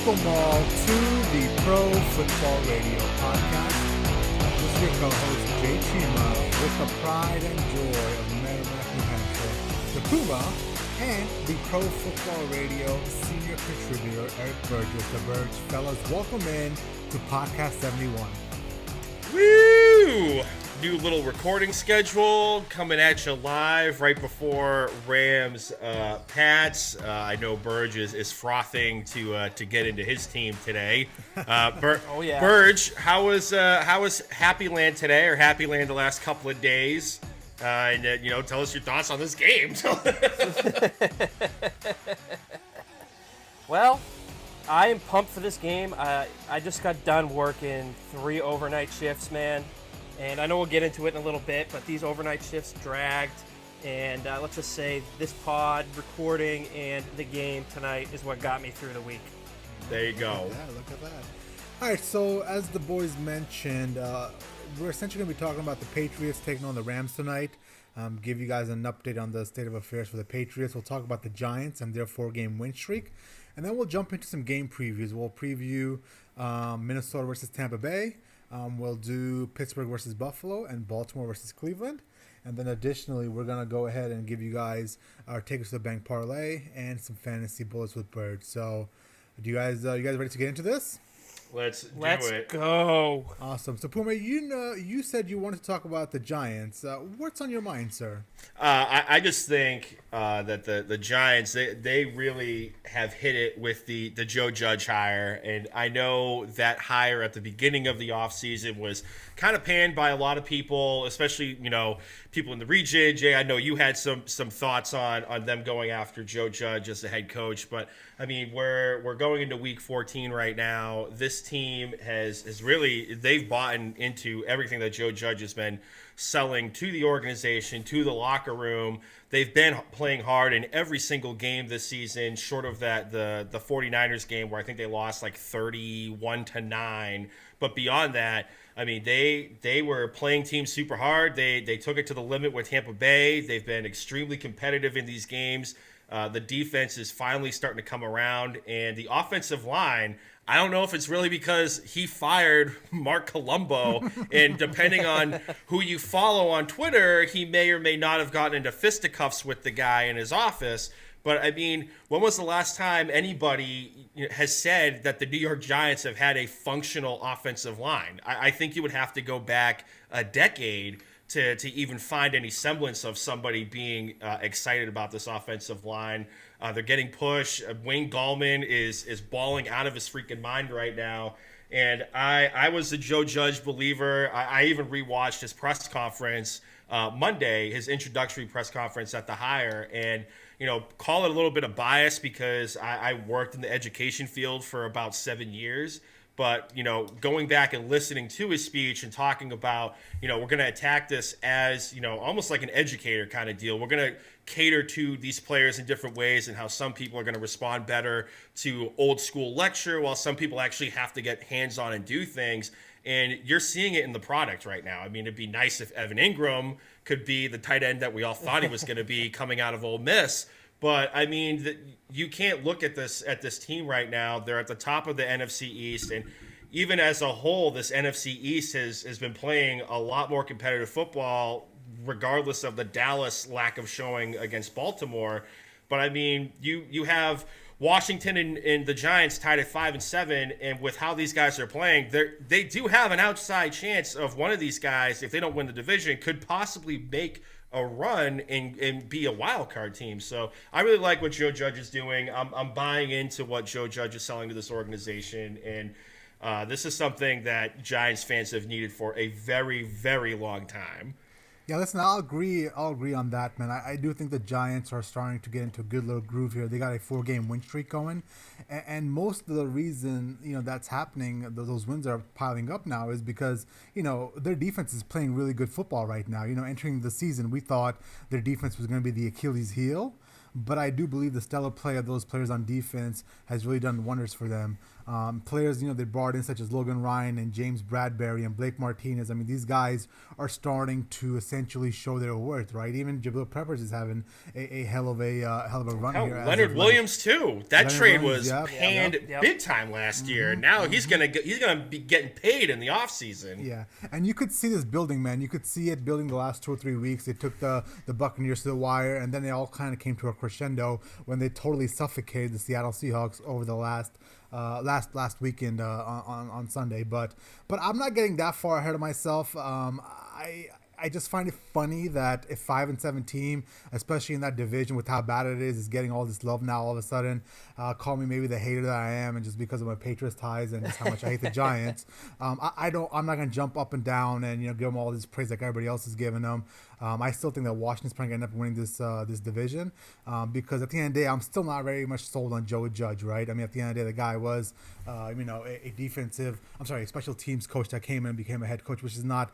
Welcome all to the Pro Football Radio Podcast. This is your co-host, Jay Chima, with the pride and joy of Merrimack, New Hampshire, the Puma, and the Pro Football Radio senior contributor, Eric Burgess. The Burge fellas, welcome in to Podcast 71. Woo! New little recording schedule coming at you live right before Rams Pats. I know Burge is frothing to get into his team today. Oh yeah, Burge, how was Happy Land today, or Happy Land the last couple of days? And tell us your thoughts on this game. Well, I am pumped for this game. I just got done working 3 overnight shifts, man. And I know we'll get into it in a little bit, but these overnight shifts dragged. And let's just say this pod, recording, and the game tonight is what got me through the week. There you go. Look at that. All right, so as the boys mentioned, we're essentially going to be talking about the Patriots taking on the Rams tonight. Give you guys an update on the state of affairs for the Patriots. We'll talk about the Giants and their 4-game win streak. And then we'll jump into some game previews. We'll preview Minnesota versus Tampa Bay. We'll do Pittsburgh versus Buffalo and Baltimore versus Cleveland. And then additionally, we're going to go ahead and give you guys our Take Us to the Bank parlay and some fantasy bullets with Bird. So do you guys ready to get into this? Let's do Let's it. go. Awesome. So Puma, you said you wanted to talk about the Giants. What's on your mind, sir? I just think that the Giants, they really have hit it with the Joe Judge hire. And I know that hire at the beginning of the offseason was kind of panned by a lot of people, especially, people in the region. Jay, I know you had some thoughts on them going after Joe Judge as the head coach. But, I mean, we're going into week 14 right now. This team has really, they've bought into everything that Joe Judge has been selling to the organization, to the locker room. They've been playing hard in every single game this season, short of the 49ers game where I think they lost like 31-9. But beyond that, I mean, they were playing teams super hard. They took it to the limit with Tampa Bay. They've been extremely competitive in these games. The defense is finally starting to come around, and the offensive line, I don't know if it's really because he fired Mark Colombo, and depending on who you follow on Twitter, he may or may not have gotten into fisticuffs with the guy in his office. But, I mean, when was the last time anybody has said that the New York Giants have had a functional offensive line? I think you would have to go back a decade to even find any semblance of somebody being excited about this offensive line. They're getting pushed. Wayne Gallman is balling out of his freaking mind right now. And I was a Joe Judge believer. I even rewatched his press conference Monday, his introductory press conference at the hire. And, call it a little bit of bias because I worked in the education field for about 7 years. But, going back and listening to his speech and talking about, we're going to attack this as, almost like an educator kind of deal. We're going to cater to these players in different ways and how some people are going to respond better to old school lecture while some people actually have to get hands-on and do things. And you're seeing it in the product right now. I mean, it'd be nice if Evan Ingram could be the tight end that we all thought he was going to be coming out of Ole Miss. But, I mean, you can't look at this team right now. They're at the top of the NFC East, and even as a whole, this NFC East has been playing a lot more competitive football, regardless of the Dallas lack of showing against Baltimore. But, I mean, you have Washington and the Giants tied at 5-7, and with how these guys are playing, they do have an outside chance of one of these guys, if they don't win the division, could possibly make a run and be a wild card team. So I really like what Joe Judge is doing. I'm buying into what Joe Judge is selling to this organization, and this is something that Giants fans have needed for a very, very long time. Yeah, listen, I'll agree on that, man. I do think the Giants are starting to get into a good little groove here. They got a 4-game win streak going, and most of the reason that's happening, those wins are piling up now, is because their defense is playing really good football right now. Entering the season, we thought their defense was going to be the Achilles heel, but I do believe the stellar play of those players on defense has really done wonders for them. Players, they brought in such as Logan Ryan and James Bradbury and Blake Martinez. I mean, these guys are starting to essentially show their worth, right? Even Jabril Peppers is having a hell of a run here. Leonard Williams too. That Leonard trade Williams, was panned big time last year. Now he's gonna be getting paid in the offseason. Yeah, and you could see this building, man. You could see it building the last 2 or 3 weeks. They took the Buccaneers to the wire, and then they all kind of came to a crescendo when they totally suffocated the Seattle Seahawks over the last weekend on Sunday. But I'm not getting that far ahead of myself. I just find it funny that a 5-7 team, especially in that division with how bad it is getting all this love now all of a sudden. Call me maybe the hater that I am, and just because of my Patriots ties and just how much I hate the Giants. I'm not gonna jump up and down and give them all this praise like everybody else is giving them. I still think that Washington's probably gonna end up winning this division because at the end of the day, I'm still not very much sold on Joe Judge, right? I mean, at the end of the day, the guy was a special teams coach that came in and became a head coach, which is not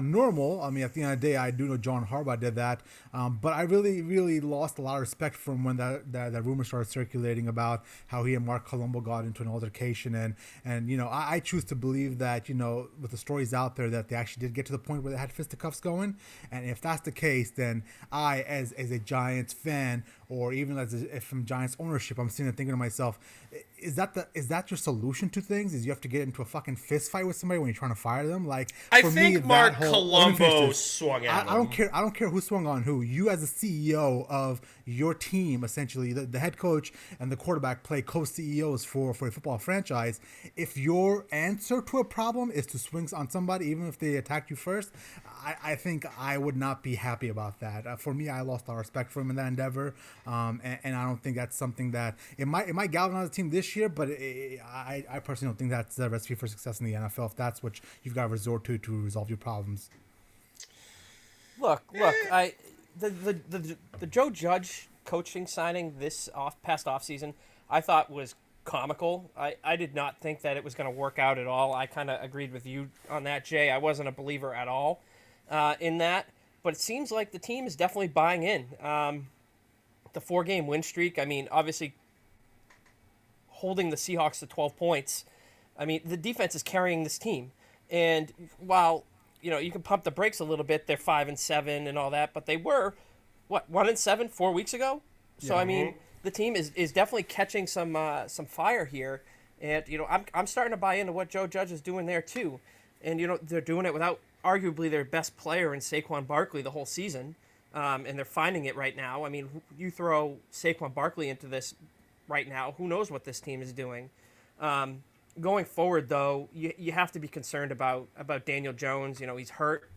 normal. I mean, at the end of the day, I do know John Harbaugh did that, but I really, really lost a lot of respect for him when that rumor started circulating about how he and Mark Colombo got into an altercation, and I choose to believe that with the stories out there that they actually did get to the point where they had fisticuffs going, and if that's the case, then I, as a Giants fan, or even if from Giants ownership, I'm sitting there thinking to myself, is that your solution to things? Is you have to get into a fucking fist fight with somebody when you're trying to fire them? Like, I think Mark Colombo swung at him. I don't care who swung on who. You as the CEO of your team, essentially, the head coach and the quarterback play co-CEOs for a football franchise. If your answer to a problem is to swing on somebody, even if they attack you first, I think I would not be happy about that. For me, I lost all respect for him in that endeavor, and I don't think that's something that it might galvanize the team this year, but I personally don't think that's the recipe for success in the NFL. If that's what you've got to resort to resolve your problems. Look! The Joe Judge coaching signing this past offseason, I thought was comical. I did not think that it was going to work out at all. I kind of agreed with you on that, Jay. I wasn't a believer at all in that, but it seems like the team is definitely buying in. The 4-game win streak, I mean, obviously holding the Seahawks to 12 points, I mean, the defense is carrying this team. And while, you can pump the brakes a little bit, they're 5-7 and all that, but they were, 1-7 4 weeks ago? So, I mean, the team is definitely catching some fire here. And, I'm starting to buy into what Joe Judge is doing there, too. And, they're doing it without arguably their best player in Saquon Barkley the whole season. And they're finding it right now. I mean, you throw Saquon Barkley into this right now, who knows what this team is doing. Going forward, though, you have to be concerned about Daniel Jones. He's hurt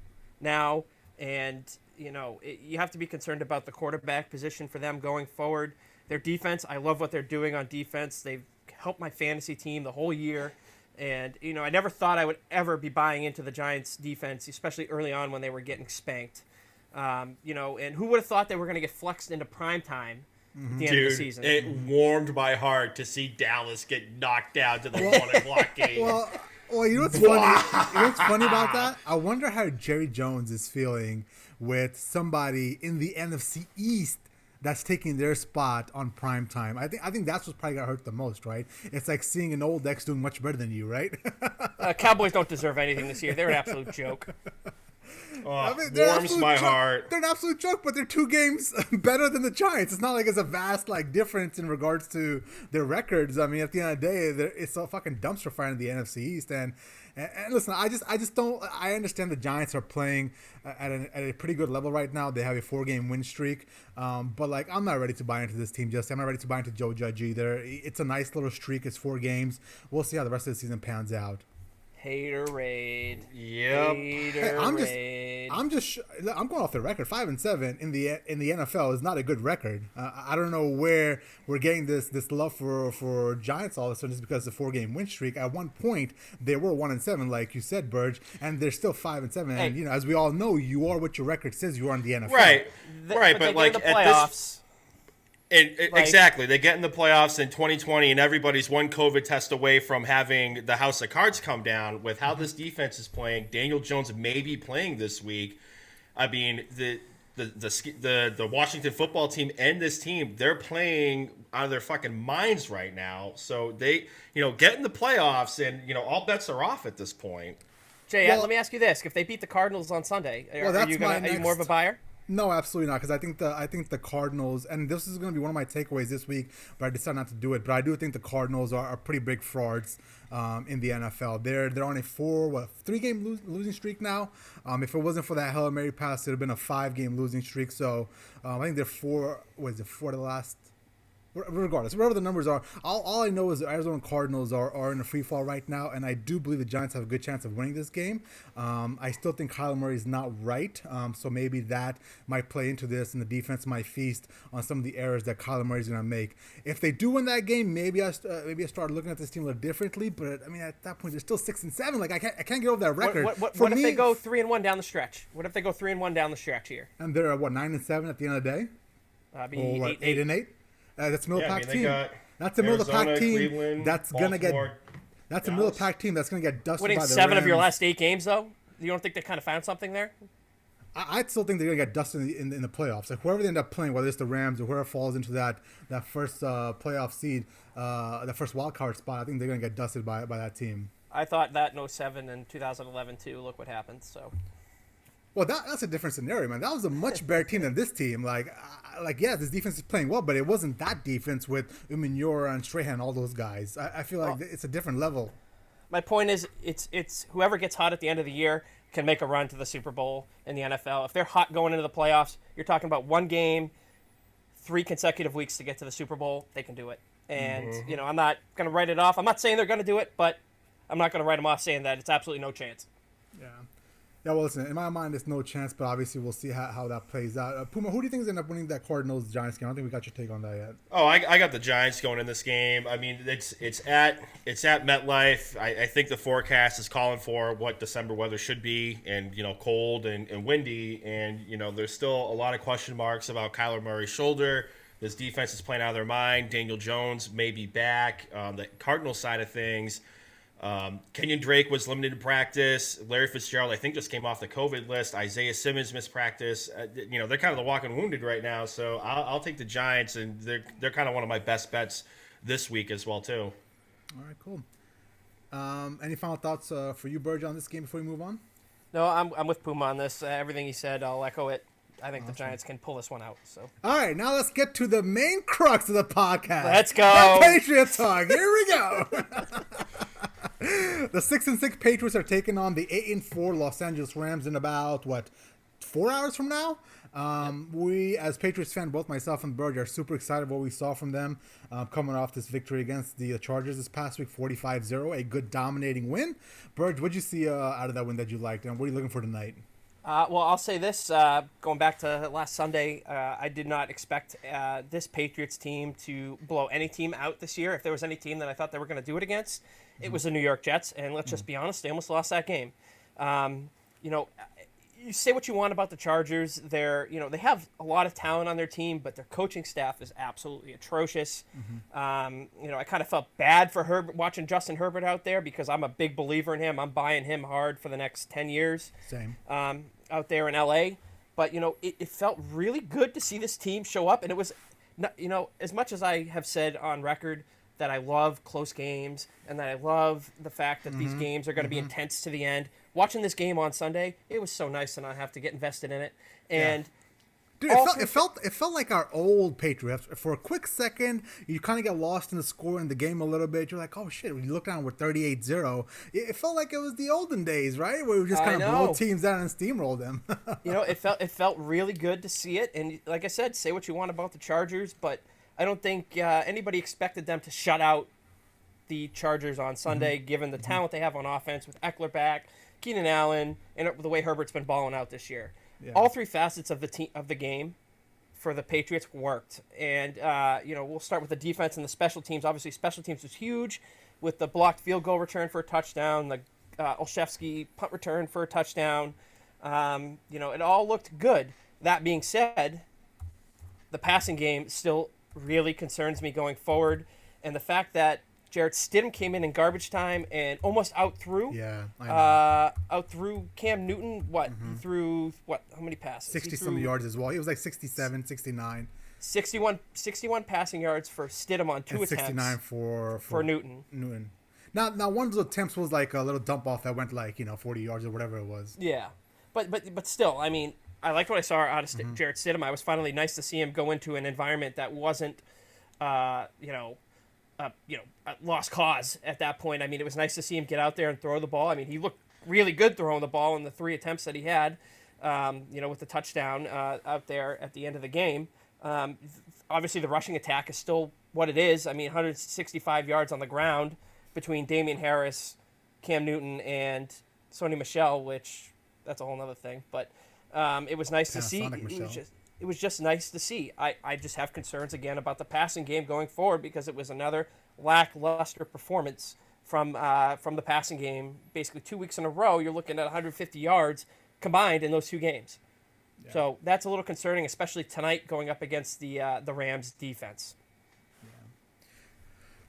now, and, you have to be concerned about the quarterback position for them going forward. Their defense, I love what they're doing on defense. They've helped my fantasy team the whole year. And, I never thought I would ever be buying into the Giants' defense, especially early on when they were getting spanked. And who would have thought they were going to get flexed into prime time at the end of the season? It warmed my heart to see Dallas get knocked down to the 1 o'clock game. Well, you know what's funny? You know what's funny about that? I wonder how Jerry Jones is feeling with somebody in the NFC East that's taking their spot on prime time. I think that's what's probably got hurt the most, right? It's like seeing an old ex doing much better than you, right? Cowboys don't deserve anything this year. They're an absolute joke. Warms my heart. They're an absolute joke, but they're 2 games better than the Giants. It's not like it's a vast difference in regards to their records. I mean, at the end of the day, it's a fucking dumpster fire in the NFC East. And listen, I just don't. I understand the Giants are playing at a pretty good level right now. They have a 4-game win streak, but I'm not ready to buy into this team. I'm not ready to buy into Joe Judge either. It's a nice little streak. It's 4 games. We'll see how the rest of the season pans out. Haterade. Yep. Haterade. I'm going off the record. 5-7 in the NFL is not a good record. I don't know where we're getting this love for Giants all of a sudden just because of the 4-game win streak. At one point they were 1-7, like you said, Burge, and they're still 5-7. Hey. And as we all know, you are what your record says you are in the NFL. Right. But like the at playoffs. Exactly. They get in the playoffs in 2020, and everybody's one COVID test away from having the house of cards come down. With how this defense is playing, Daniel Jones may be playing this week. I mean, the Washington football team and this team, they're playing out of their fucking minds right now. So they, get in the playoffs, and all bets are off at this point. Jay, let me ask you this: if they beat the Cardinals on Sunday, are you more of a buyer? No, absolutely not. Because I think the Cardinals, and this is going to be one of my takeaways this week, but I decided not to do it. But I do think the Cardinals are pretty big frauds in the NFL. They're on a 3-game losing streak now. If it wasn't for that Hail Mary pass, it'd have been a 5-game losing streak. So I think they're four of the last. Regardless, whatever the numbers are, all I know is the Arizona Cardinals are in a free fall right now, and I do believe the Giants have a good chance of winning this game. I still think Kyler Murray is not right, so maybe that might play into this, and the defense might feast on some of the errors that Kyler Murray is going to make. If they do win that game, maybe I start looking at this team a little differently. But I mean, at that point, they're still 6-7. Like I can't get over that record. What if they go 3-1 down the stretch? What if they go 3-1 down the stretch here? And they're at 9-7 at the end of the day. 8-8. That's a middle-of-the-pack team. That's a middle-of-the-pack team. Cleveland, that's going to get. That's a middle-of-the-pack team that's going to get dusted winning by the 7 Rams. of your last 8 games, though. You don't think they kind of found something there? I still think they're going to get dusted in the playoffs. Like whoever they end up playing, whether it's the Rams or whoever falls into that first playoff seed, that first wild card spot, I think they're going to get dusted by that team. I thought that in 07 and 2011 too. Look what happened. So. Well, that's a different scenario, man. That was a much better team than this team. Yeah, this defense is playing well, but it wasn't that defense with Umenyiora and Strahan and all those guys. I feel like it's a different level. My point is, it's whoever gets hot at the end of the year can make a run to the Super Bowl in the NFL. If they're hot going into the playoffs, you're talking about 1 game, 3 consecutive weeks to get to the Super Bowl. They can do it. And, I'm not going to write it off. I'm not saying they're going to do it, but I'm not going to write them off saying that it's absolutely no chance. Yeah. Yeah, well, listen, in my mind, there's no chance, but obviously we'll see how that plays out. Puma, who do you think is going to end up winning that Cardinals-Giants game? I don't think we got your take on that yet. Oh, I got the Giants going in this game. I mean, it's at MetLife. I think the forecast is calling for what December weather should be, and cold and windy, and there's still a lot of question marks about Kyler Murray's shoulder. This defense is playing out of their mind. Daniel Jones may be back. The Cardinals side of things. Kenyon Drake was limited in practice. Larry Fitzgerald, I think, just came off the COVID list. Isaiah Simmons missed practice. They're kind of the walking wounded right now. So I'll take the Giants, and they're kind of one of my best bets this week as well too. All right, cool. Any final thoughts for you, Burge, on this game before we move on? No, I'm with Puma on this. Everything he said, I'll echo it. I think the Giants can pull this one out. So. All right, now let's get to the main crux of the podcast. Let's go. The Patriots talk. Here we go. The 6-6 Patriots are taking on the 8-4 Los Angeles Rams in about 4 hours from now. We, as Patriots fans, both myself and Burge, are super excited what we saw from them coming off this victory against the Chargers this past week, 45-0, a good dominating win. Burge, what did you see out of that win that you liked, and what are you looking for tonight? Well, I'll say this, going back to last Sunday, I did not expect this Patriots team to blow any team out this year. If there was any team that I thought they were going to do it against, it was the New York Jets, and let's just be honest, they almost lost that game. You say what you want about the Chargers. They have a lot of talent on their team, but their coaching staff is absolutely atrocious. I kind of felt bad for Herbert, watching Justin Herbert out there, because I'm a big believer in him. I'm buying him hard for the next 10 years. Same. Out there in LA. But, it felt really good to see this team show up, and it was, as much as I have said on record that I love close games and that I love the fact that these games are going to be intense to the end. Watching this game on Sunday, it was so nice to not have to get invested in it. And dude, it felt like our old Patriots. For a quick second, you kind of get lost in the score in the game a little bit. You're like, oh shit, when you look down, we're 38-0. It felt like it was the olden days, right? Where we just kind of blow teams down and steamroll them. It felt really good to see it. And like I said, say what you want about the Chargers, but I don't think anybody expected them to shut out the Chargers on Sunday, given the talent they have on offense with Eckler back, Keenan Allen, and the way Herbert's been balling out this year. Yeah. All 3 facets of the game for the Patriots worked. And, we'll start with the defense and the special teams. Obviously, special teams was huge with the blocked field goal return for a touchdown, the Olszewski punt return for a touchdown. It all looked good. That being said, the passing game still really concerns me going forward. And the fact that Jarrett Stidham came in garbage time and almost outthrew. Yeah, I know. Outthrew Cam Newton. What? He threw what? How many passes? 60-some yards as well. He was like 67, 69. 61 passing yards for Stidham on 2 and attempts. 69 for Newton. Now one of those attempts was like a little dump off that went like 40 yards or whatever it was. Yeah, but still, I mean, I liked what I saw out of Jarrett Stidham. I was finally nice to see him go into an environment that wasn't, a lost cause at that point. I mean, it was nice to see him get out there and throw the ball. I mean, he looked really good throwing the ball in the 3 attempts that he had, with the touchdown out there at the end of the game. Obviously, the rushing attack is still what it is. I mean, 165 yards on the ground between Damian Harris, Cam Newton, and Sony Michel, which that's a whole other thing. But it was nice to see. It was just nice to see. I just have concerns again about the passing game going forward because it was another lackluster performance from the passing game. Basically, 2 weeks in a row, you're looking at 150 yards combined in those 2 games. Yeah. So that's a little concerning, especially tonight going up against the Rams defense.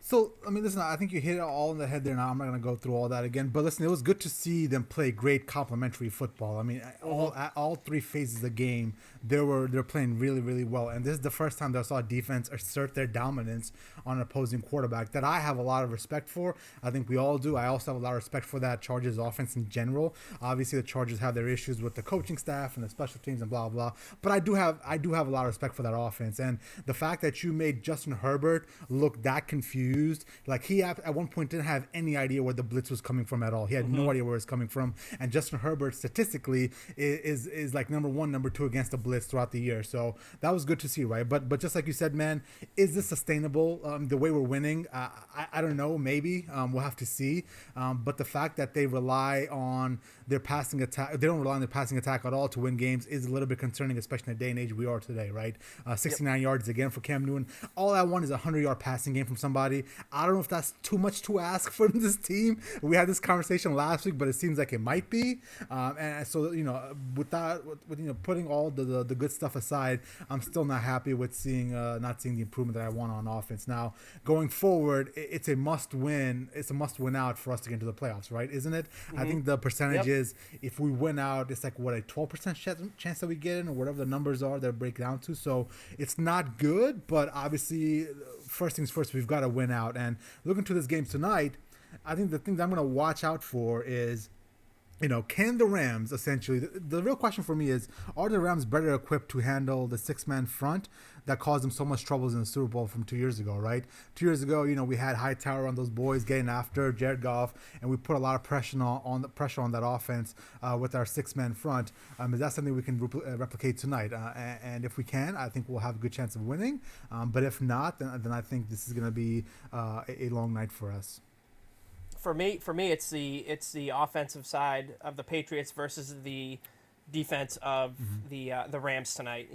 So, I mean, listen, I think you hit it all in the head there now. I'm not going to go through all that again. But listen, it was good to see them play great complementary football. I mean, all 3 phases of the game, they're playing really, really well. And this is the first time that I saw a defense assert their dominance on an opposing quarterback that I have a lot of respect for. I think we all do. I also have a lot of respect for that Chargers offense in general. Obviously, the Chargers have their issues with the coaching staff and the special teams and blah, blah. But I do have a lot of respect for that offense. And the fact that you made Justin Herbert look that confused, like he at one point didn't have any idea where the blitz was coming from at all. He had no idea where it's coming from. And Justin Herbert statistically is like number 1, number 2 against the blitz throughout the year. So that was good to see, right? But just like you said, man, is this sustainable? The way we're winning, I don't know. Maybe we'll have to see. But the fact that they rely on their passing attack, they don't rely on their passing attack at all to win games is a little bit concerning, especially in the day and age we are today, right? 69 yards again for Cam Newton. All I want is a 100-yard passing game from somebody. I don't know if that's too much to ask from this team. We had this conversation last week, but it seems like it might be. And so, with putting all the good stuff aside, I'm still not happy with not seeing the improvement that I want on offense. Now, going forward, it's a must win. It's a must win out for us to get into the playoffs, right? Isn't it? I think the percentage is, if we win out, it's like a 12% chance that we get in, or whatever the numbers are that break down to. So it's not good, but obviously, first things first, we've got to win out. And looking to this game tonight, I think the things I'm going to watch out for is, can the Rams essentially, the real question for me is, are the Rams better equipped to handle the 6-man front that caused them so much troubles in the Super Bowl from 2 years ago, right? 2 years ago, we had Hightower on those boys getting after Jared Goff, and we put a lot of pressure on that offense with our 6-man front. Is that something we can replicate tonight? And if we can, I think we'll have a good chance of winning. But if not, then I think this is going to be a long night for us. For me, it's the offensive side of the Patriots versus the defense of the Rams tonight.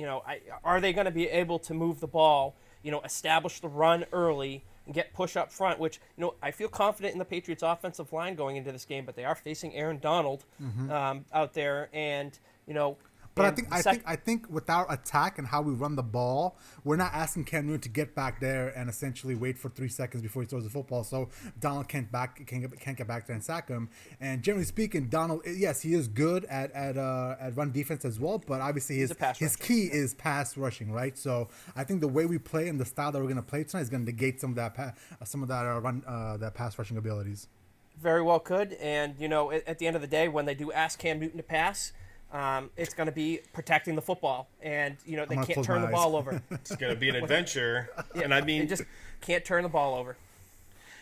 Are they going to be able to move the ball? Establish the run early and get push up front. Which I feel confident in the Patriots' offensive line going into this game, but they are facing Aaron Donald out there, and But I think with our attack and how we run the ball, we're not asking Cam Newton to get back there and essentially wait for 3 seconds before he throws the football. So Donald can't get back there and sack him. And generally speaking, Donald, yes, he is good at run defense as well. But obviously his key is pass rushing, right? So I think the way we play and the style that we're going to play tonight is going to negate some of that pass rushing abilities. Very well could. And at the end of the day, when they do ask Cam Newton to pass, it's going to be protecting the football, and they can't turn the ball over. It's going to be an adventure, and I mean, they just can't turn the ball over.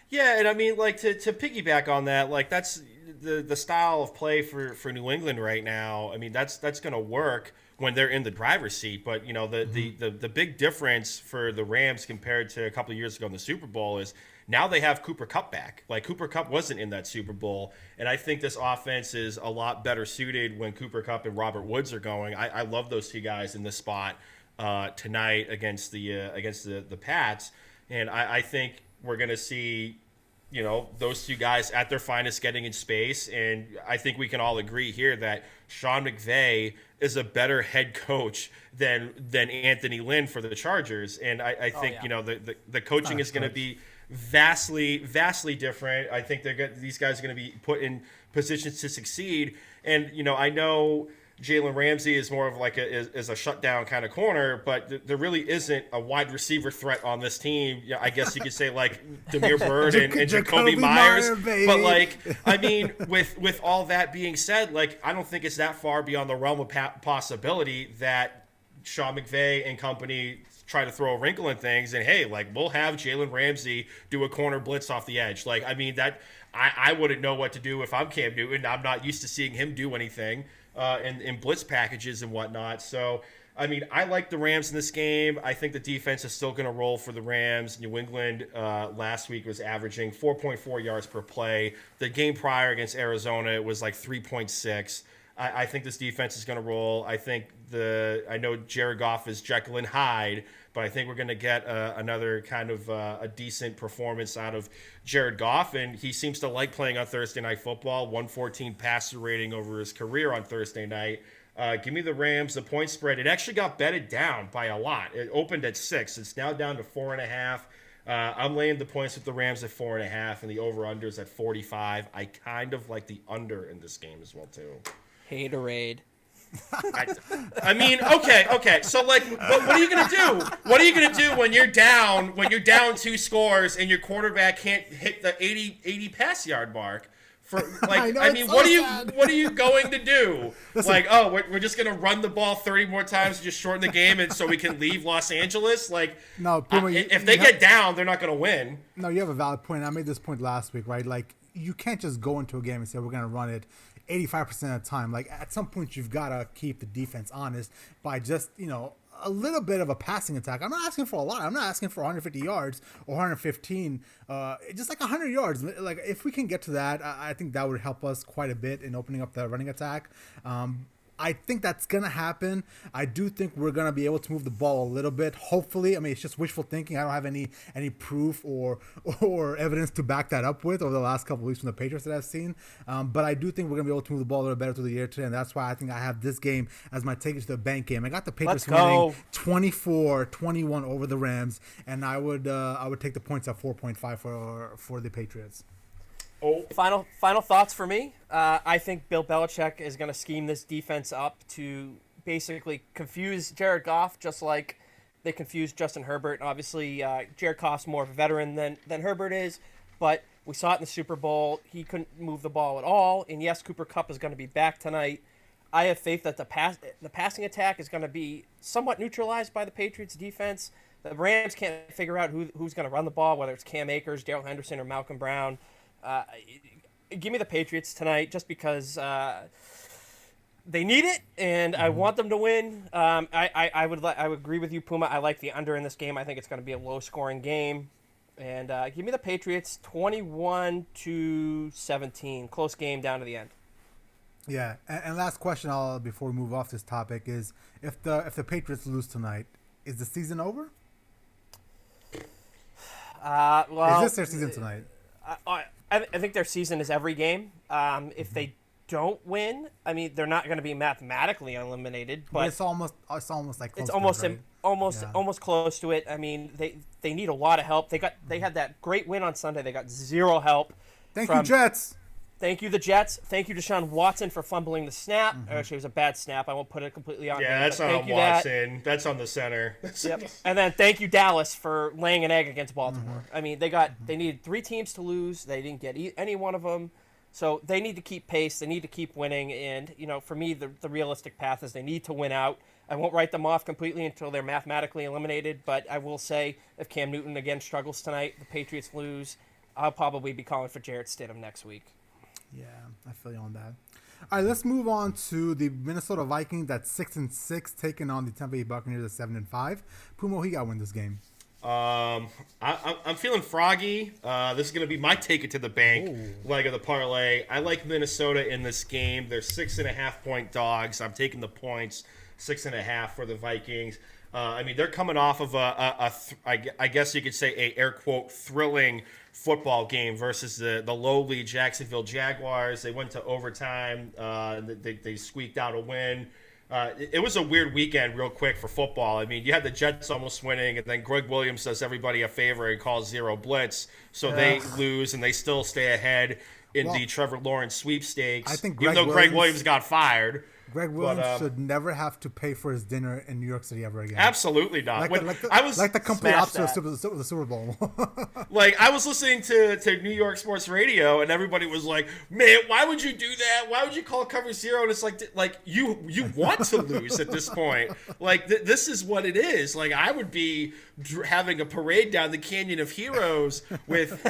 Yeah, and I mean, like to piggyback on that, like that's the style of play for New England right now. I mean, that's going to work when they're in the driver's seat. But the big difference for the Rams compared to a couple of years ago in the Super Bowl is now they have Cooper Kupp back. Like, Cooper Kupp wasn't in that Super Bowl, and I think this offense is a lot better suited when Cooper Kupp and Robert Woods are going. I love those 2 guys in this spot tonight against the Pats, and I think we're going to see those 2 guys at their finest getting in space, and I think we can all agree here that Sean McVay is a better head coach than Anthony Lynn for the Chargers, and I think the coaching is going to be vastly different. I think these guys are going to be put in positions to succeed. And I know Jalen Ramsey is more of like is a shutdown kind of corner, but there really isn't a wide receiver threat on this team. Yeah, I guess you could say like Damiere Byrd and Jacoby Myers. But like, I mean, with all that being said, like I don't think it's that far beyond the realm of possibility that Sean McVay and company try to throw a wrinkle in things. And hey, like we'll have Jalen Ramsey do a corner blitz off the edge. Like I mean that I wouldn't know what to do if I'm Cam Newton. I'm not used to seeing him do anything. In blitz packages and whatnot. So, I mean, I like the Rams in this game. I think the defense is still going to roll for the Rams. New England last week was averaging 4.4 yards per play. The game prior against Arizona, it was like 3.6. I think this defense is going to roll. I know Jared Goff is Jekyll and Hyde, but I think we're going to get another kind of a decent performance out of Jared Goff, and he seems to like playing on Thursday Night Football. 114 passer rating over his career on Thursday night. Give me the Rams. The point spread, it actually got betted down by a lot. It opened at 6. It's now down to 4.5. I'm laying the points with the Rams at 4.5, and the over-unders at 45. I kind of like the under in this game as well, too. Haterade. I mean, okay. So, like, what are you gonna do? What are you gonna do when you're down 2 scores and your quarterback can't hit the 80 pass yard mark? For like, I mean, what are you going to do? Listen, like, we're just gonna run the ball 30 more times and just shorten the game, and so we can leave Los Angeles? Like, no, Puma, if they get down, they're not gonna win. No, you have a valid point. I made this point last week, right? Like, you can't just go into a game and say we're gonna run it 85% of the time. Like at some point you've got to keep the defense honest by just, a little bit of a passing attack. I'm not asking for a lot. I'm not asking for 150 yards or 115, just like 100 yards. Like if we can get to that, I think that would help us quite a bit in opening up the running attack. I think that's going to happen. I do think we're going to be able to move the ball a little bit. Hopefully. I mean, it's just wishful thinking. I don't have any proof or evidence to back that up with over the last couple of weeks from the Patriots that I've seen. But I do think we're going to be able to move the ball a little better through the year today, and that's why I think I have this game as my take it to the bank game. I got the Patriots winning 24-21 over the Rams, and I would take the points at 4.5 for the Patriots. Final thoughts for me. I think Bill Belichick is going to scheme this defense up to basically confuse Jared Goff, just like they confused Justin Herbert. Obviously, Jared Goff's more of a veteran than Herbert is, but we saw it in the Super Bowl. He couldn't move the ball at all. And yes, Cooper Kupp is going to be back tonight. I have faith that the passing attack is going to be somewhat neutralized by the Patriots defense. The Rams can't figure out who's going to run the ball, whether it's Cam Akers, Darrell Henderson, or Malcolm Brown. Give me the Patriots tonight just because they need it, and I want them to win. I would agree with you, Puma. I like the under in this game. I think it's going to be a low-scoring game. And give me the Patriots 21-17. Close game down to the end. Yeah, and last question before we move off this topic is if the Patriots lose tonight, is the season over? Well, is this their season tonight? I think their season is every game. If they don't win, I mean, they're not going to be mathematically eliminated, but it's almost like close almost close to it. I mean, they need a lot of help. They had that great win on Sunday. They got zero help. Thank you, Jets. Thank you, the Jets. Thank you, Deshaun Watson, for fumbling the snap. Actually, it was a bad snap. I won't put it completely on him. Yeah, that's not on Watson. That's on the center. Yep. And then thank you, Dallas, for laying an egg against Baltimore. I mean, they needed 3 teams to lose. They didn't get any one of them. So they need to keep pace. They need to keep winning. And, for me, the realistic path is they need to win out. I won't write them off completely until they're mathematically eliminated. But I will say if Cam Newton again struggles tonight, the Patriots lose, I'll probably be calling for Jarrett Stidham next week. Yeah, I feel you on that. All right, let's move on to the Minnesota Vikings at 6-6, taking on the Tampa Bay Buccaneers at 7-5. Puma, who you got win this game? I'm feeling froggy. This is going to be my take it to the bank leg of the parlay. I like Minnesota in this game. They're 6.5-point dogs. I'm taking the points, 6.5 for the Vikings. I mean, they're coming off of I guess you could say a air quote thrilling football game versus the lowly Jacksonville Jaguars. They went to overtime. They squeaked out a win. it was a weird weekend real quick for football. I mean, you had the Jets almost winning, and then Greg Williams does everybody a favor and calls zero blitz, so they lose and they still stay ahead in the Trevor Lawrence sweepstakes. I think even though Greg Williams got fired. Greg Williams should never have to pay for his dinner in New York City ever again. Absolutely not. Like the complete opposite of the Super Bowl. Like, I was listening to New York sports radio, and everybody was like, man, why would you do that? Why would you call cover zero? And it's like you want to lose at this point. Like, this is what it is. Like, I would be having a parade down the Canyon of Heroes with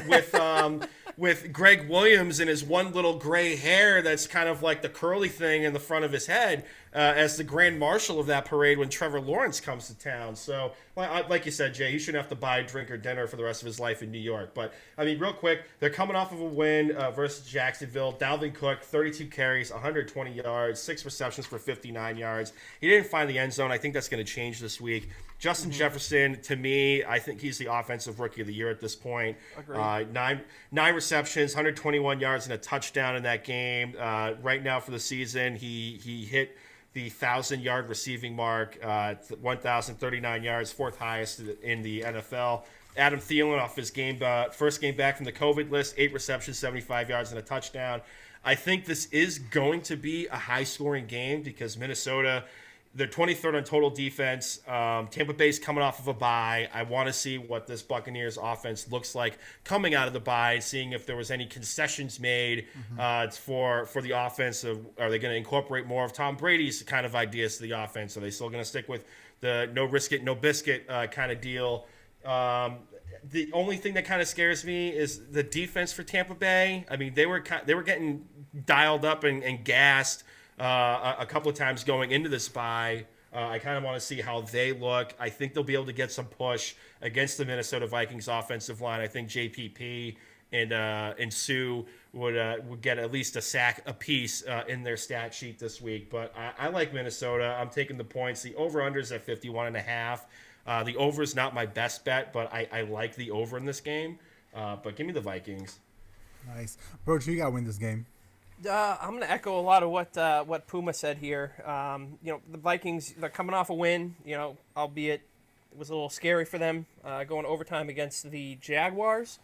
Greg Williams and his one little gray hair that's kind of like the curly thing in the front of his head as the grand marshal of that parade when Trevor Lawrence comes to town. So, like you said, Jay, he shouldn't have to buy a drink or dinner for the rest of his life in New York. But, I mean, real quick, they're coming off of a win versus Jacksonville. Dalvin Cook, 32 carries, 120 yards, 6 receptions for 59 yards. He didn't find the end zone. I think that's going to change this week. Justin Jefferson, to me, I think he's the offensive rookie of the year at this point. Nine receptions, 121 yards, and a touchdown in that game. Right now for the season, he hit the 1,000-yard receiving mark, 1,039 yards, fourth highest in the NFL. Adam Thielen off his first game back from the COVID list, 8 receptions, 75 yards, and a touchdown. I think this is going to be a high-scoring game because Minnesota, they're 23rd on total defense. Tampa Bay's coming off of a bye. I want to see what this Buccaneers offense looks like coming out of the bye, seeing if there was any concessions made for the offense. Are they going to incorporate more of Tom Brady's kind of ideas to the offense? Are they still going to stick with the no risk it, no biscuit kind of deal? The only thing that kind of scares me is the defense for Tampa Bay. I mean, they were getting dialed up and gassed a couple of times going into this bye. I kind of want to see how they look. I think they'll be able to get some push against the Minnesota Vikings offensive line. I think JPP and Sue would get at least a sack apiece in their stat sheet this week. But I like Minnesota. I'm taking the points. The over-under is at 51.5. The over is not my best bet, but I like the over in this game. But give me the Vikings. Nice. Bro, you got to win this game. I'm going to echo a lot of what Puma said here. The Vikings, they're coming off a win, albeit it was a little scary for them going overtime against the Jaguars.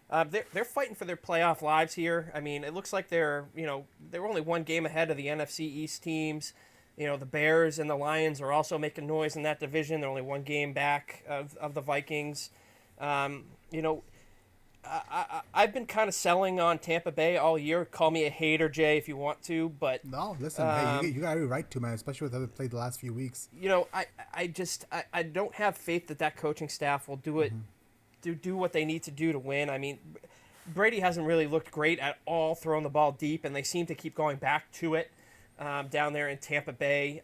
They're fighting for their playoff lives here. I mean, it looks like they're only one game ahead of the NFC East teams. The Bears and the Lions are also making noise in that division. They're only one game back of the Vikings. I've been kind of selling on Tampa Bay all year. Call me a hater, Jay, if you want to, but no, listen, hey, you got to be right to, man, especially with how they played the last few weeks. I don't have faith that coaching staff will do it, do what they need to do to win. I mean, Brady hasn't really looked great at all throwing the ball deep, and they seem to keep going back to it down there in Tampa Bay.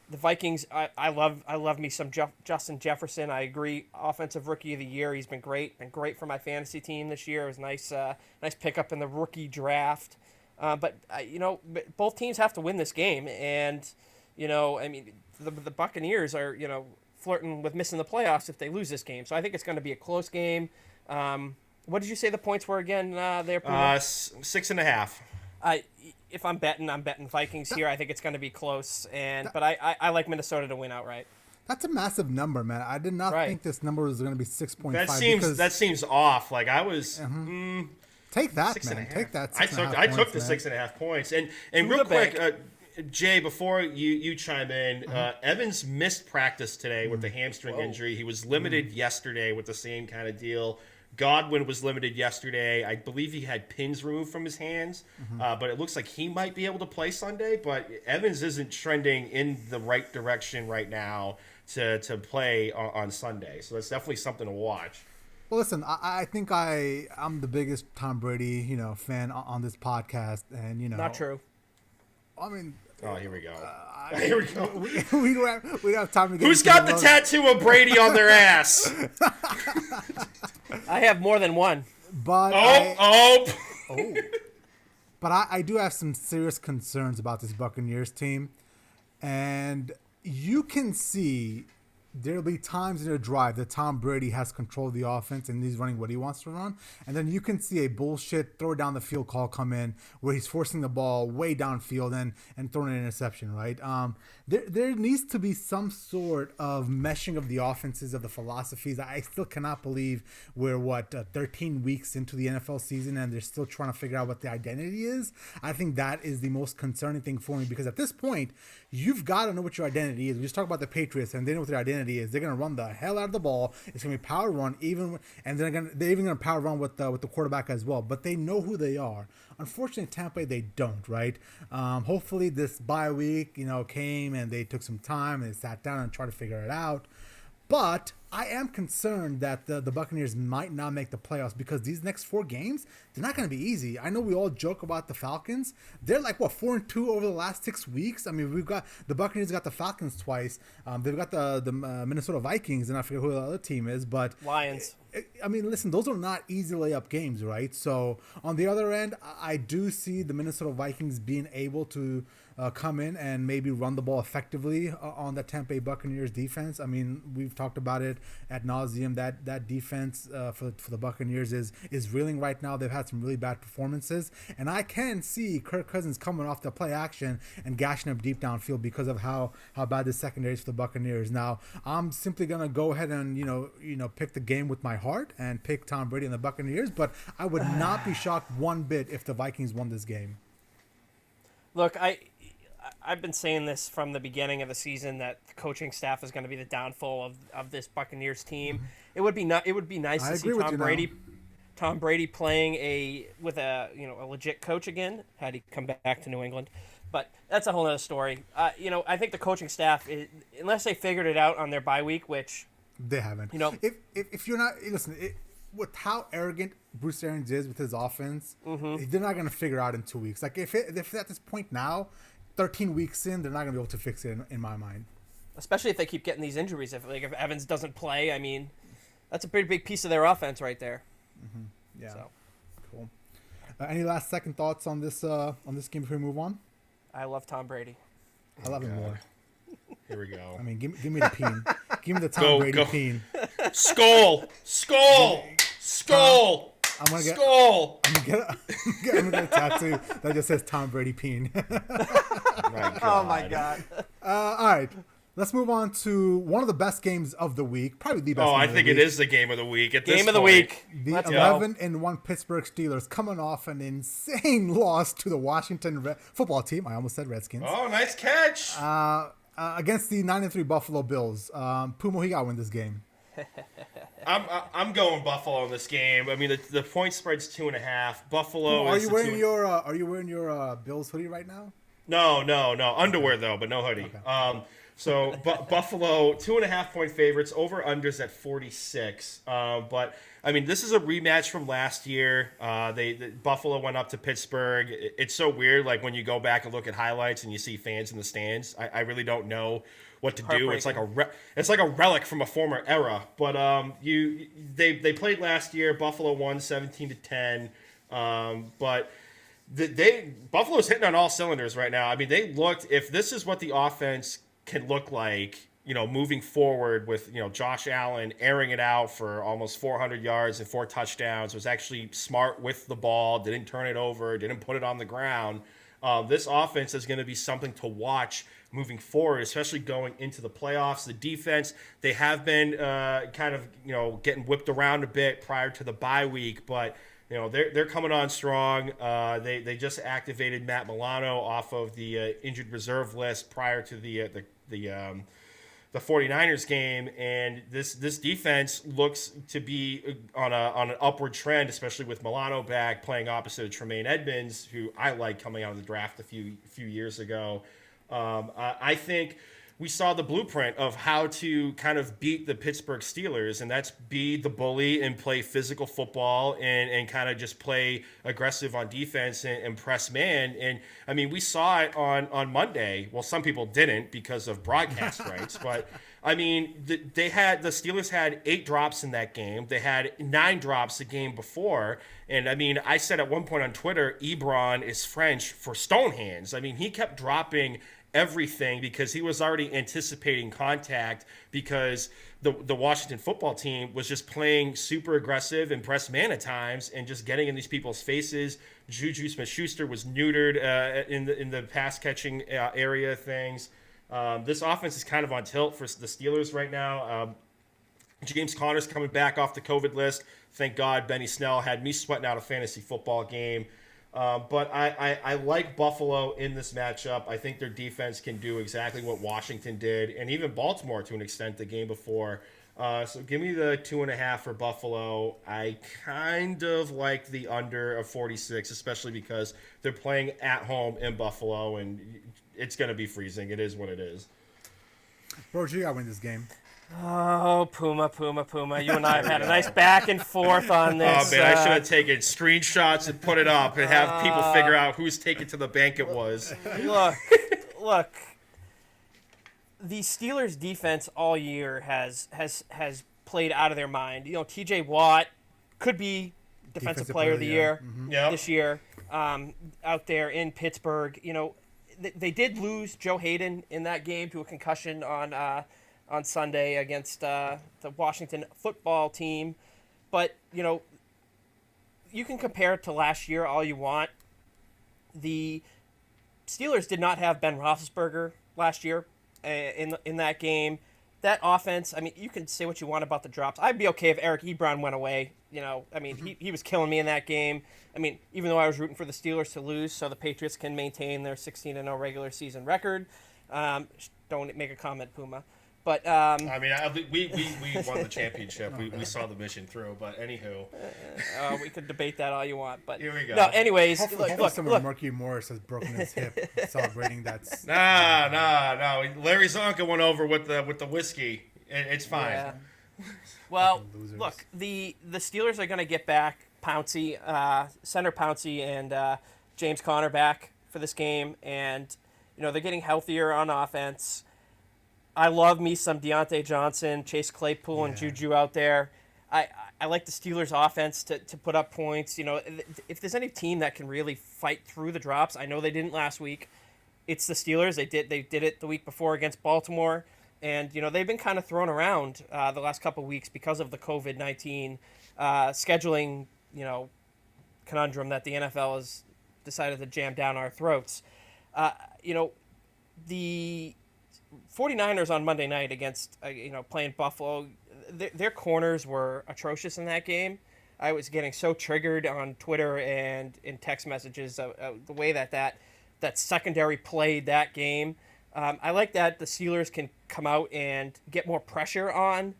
The Vikings, I love me some Justin Jefferson. I agree. Offensive Rookie of the Year. He's been great. Been great for my fantasy team this year. It was nice pickup in the rookie draft. But both teams have to win this game, and I mean the Buccaneers are flirting with missing the playoffs if they lose this game. So I think it's going to be a close game. What did you say the points were again? There, 6.5. If I'm betting Vikings here. I think it's going to be close, but I like Minnesota to win outright. That's a massive number, man. I did not think this number was going to be 6.5. That seems off. Like I was. Take that, man. Take that. I took the 6.5 points, and real quick, Jay, before you chime in, Evans missed practice today with the hamstring injury. He was limited yesterday with the same kind of deal. Godwin was limited yesterday. I believe he had pins removed from his hands, but it looks like he might be able to play Sunday. But Evans isn't trending in the right direction right now to play on Sunday. So that's definitely something to watch. Well, listen, I think I'm the biggest Tom Brady, fan on this podcast, and not true. I mean, oh, here we go. Here we go. We don't have time to get. Who's got the tattoo of Brady on their ass? I have more than one. But But I do have some serious concerns about this Buccaneers team, and you can see there'll be times in a drive that Tom Brady has control of the offense and he's running what he wants to run. And then you can see a bullshit throw down the field call come in where he's forcing the ball way downfield and throwing an interception, right? There needs to be some sort of meshing of the offenses, of the philosophies. I still cannot believe we're, 13 weeks into the NFL season and they're still trying to figure out what the identity is. I think that is the most concerning thing for me because at this point, you've got to know what your identity is. We just talked about the Patriots and they know what their identity is. They're going to run the hell out of the ball. It's going to be power run, and they're even going to power run with the quarterback as well. But they know who they are. Unfortunately, Tampa Bay, they don't, right? Hopefully, this bye week, came and they took some time and they sat down and tried to figure it out. But I am concerned that the Buccaneers might not make the playoffs because these next 4 games, they're not going to be easy. I know we all joke about the Falcons. They're like, 4-2 over the last 6 weeks? I mean, we've got the Buccaneers got the Falcons twice. They've got the Minnesota Vikings, and I forget who the other team is. But Lions. I mean, listen, those are not easy layup games, right? So on the other end, I do see the Minnesota Vikings being able to come in and maybe run the ball effectively on the Tampa Bay Buccaneers defense. I mean, we've talked about it ad nauseum. That defense for the Buccaneers is reeling right now. They've had some really bad performances, and I can see Kirk Cousins coming off the play action and gashing them deep downfield because of how bad the secondary is for the Buccaneers. Now, I'm simply gonna go ahead and pick the game with my heart and pick Tom Brady and the Buccaneers, but I would not be shocked one bit if the Vikings won this game. Look, I've been saying this from the beginning of the season that the coaching staff is going to be the downfall of this Buccaneers team. Mm-hmm. It would be nice to see Tom Brady playing with a legit coach again had he come back to New England. But that's a whole other story. I think the coaching staff, unless they figured it out on their bye week, which they haven't. If you're not with how arrogant Bruce Arians is with his offense, they're not going to figure out in 2 weeks. Like if at this point now, 13 weeks in, they're not going to be able to fix it in my mind. Especially if they keep getting these injuries. If Evans doesn't play, I mean, that's a pretty big piece of their offense right there. Mm-hmm. Yeah. So. Cool. Any last second thoughts on this game before we move on? I love Tom Brady. I love him more. Here we go. I mean, give me the peen. Give me the Tom Brady peen. Skull. I'm gonna get a tattoo that just says Tom Brady peen. Oh my god. All right. Let's move on to one of the best games of the week, probably the best. I think it is the game of the week. Game of the week. The 11-1 Pittsburgh Steelers coming off an insane loss to the Washington football team. I almost said Redskins. Oh, nice catch. Against the 9-3 Buffalo Bills. Puma, he got to win this game. I'm going Buffalo in this game. I mean, the point spread's 2.5. Buffalo. Puma, are you wearing your Bills hoodie right now? No. Underwear though, but no hoodie. Okay. So Buffalo 2.5 point favorites, over unders at 46. But I mean, this is a rematch from last year. Buffalo went up to Pittsburgh. It's so weird. Like when you go back and look at highlights and you see fans in the stands, I really don't know what to do. It's like a relic from a former era. But they played last year. Buffalo won 17-10. But Buffalo's hitting on all cylinders right now. I mean, if this is what the offense can look like, moving forward with, Josh Allen airing it out for almost 400 yards and 4 touchdowns, was actually smart with the ball, didn't turn it over, didn't put it on the ground. This offense is going to be something to watch moving forward, especially going into the playoffs. The defense, they have been getting whipped around a bit prior to the bye week, but they're coming on strong. They just activated Matt Milano off of the injured reserve list prior to the 49ers game, and this defense looks to be on an upward trend, especially with Milano back playing opposite of Tremaine Edmonds, who I like coming out of the draft a few years ago. I think we saw the blueprint of how to kind of beat the Pittsburgh Steelers, and that's be the bully and play physical football and kind of just play aggressive on defense and press man. And, I mean, we saw it on Monday. Well, some people didn't because of broadcast rights, but, I mean, the Steelers had 8 drops in that game. They had 9 drops the game before. And, I mean, I said at one point on Twitter, Ebron is French for stone hands. I mean, he kept dropping everything because he was already anticipating contact because the Washington football team was just playing super aggressive and press man at times and just getting in these people's faces. Juju Smith-Schuster was neutered in the pass catching area of things. This offense is kind of on tilt for the Steelers right now. James Conner's coming back off the COVID list. Thank God Benny Snell had me sweating out a fantasy football game. But I like Buffalo in this matchup. I think their defense can do exactly what Washington did, and even Baltimore to an extent the game before. So give me the 2.5 for Buffalo. I kind of like the under of 46, especially because they're playing at home in Buffalo, and it's going to be freezing. It is what it is. Bro, you got to win this game. Oh, Puma. You and I have had a nice back and forth on this. Oh, man, I should have taken screenshots and put it up and have people figure out whose ticket to the bank it was. Look. The Steelers' defense all year has played out of their mind. You know, T.J. Watt could be Defensive Player of the Year this year out there in Pittsburgh. You know, they did lose Joe Hayden in that game to a concussion on Sunday against the Washington football team. But, you know, you can compare it to last year all you want. The Steelers did not have Ben Roethlisberger last year in that game. That offense, I mean, you can say what you want about the drops. I'd be okay if Eric Ebron went away. You know, I mean, he was killing me in that game. I mean, even though I was rooting for the Steelers to lose so the Patriots can maintain their 16-0 regular season record. Don't make a comment, Puma. But I mean, we won the championship. We saw the mission through. But anywho, we could debate that all you want. But here we go. No, anyways, look. Marquee Morris has broken his hip celebrating that. No. Larry Zonka went over with the whiskey. It's fine. Yeah. Well, look, the Steelers are going to get back Pouncey, center Pouncey, and James Conner back for this game, and you know they're getting healthier on offense. I love me some Deontay Johnson, Chase Claypool, and Juju out there. I like the Steelers' offense to put up points. You know, if there's any team that can really fight through the drops, I know they didn't last week. It's the Steelers. They did it the week before against Baltimore, and you know they've been kind of thrown around the last couple of weeks because of the COVID-19 scheduling conundrum that the NFL has decided to jam down our throats. The 49ers on Monday night against, playing Buffalo, their corners were atrocious in that game. I was getting so triggered on Twitter and in text messages the way that secondary played that game. I like that the Steelers can come out and get more pressure on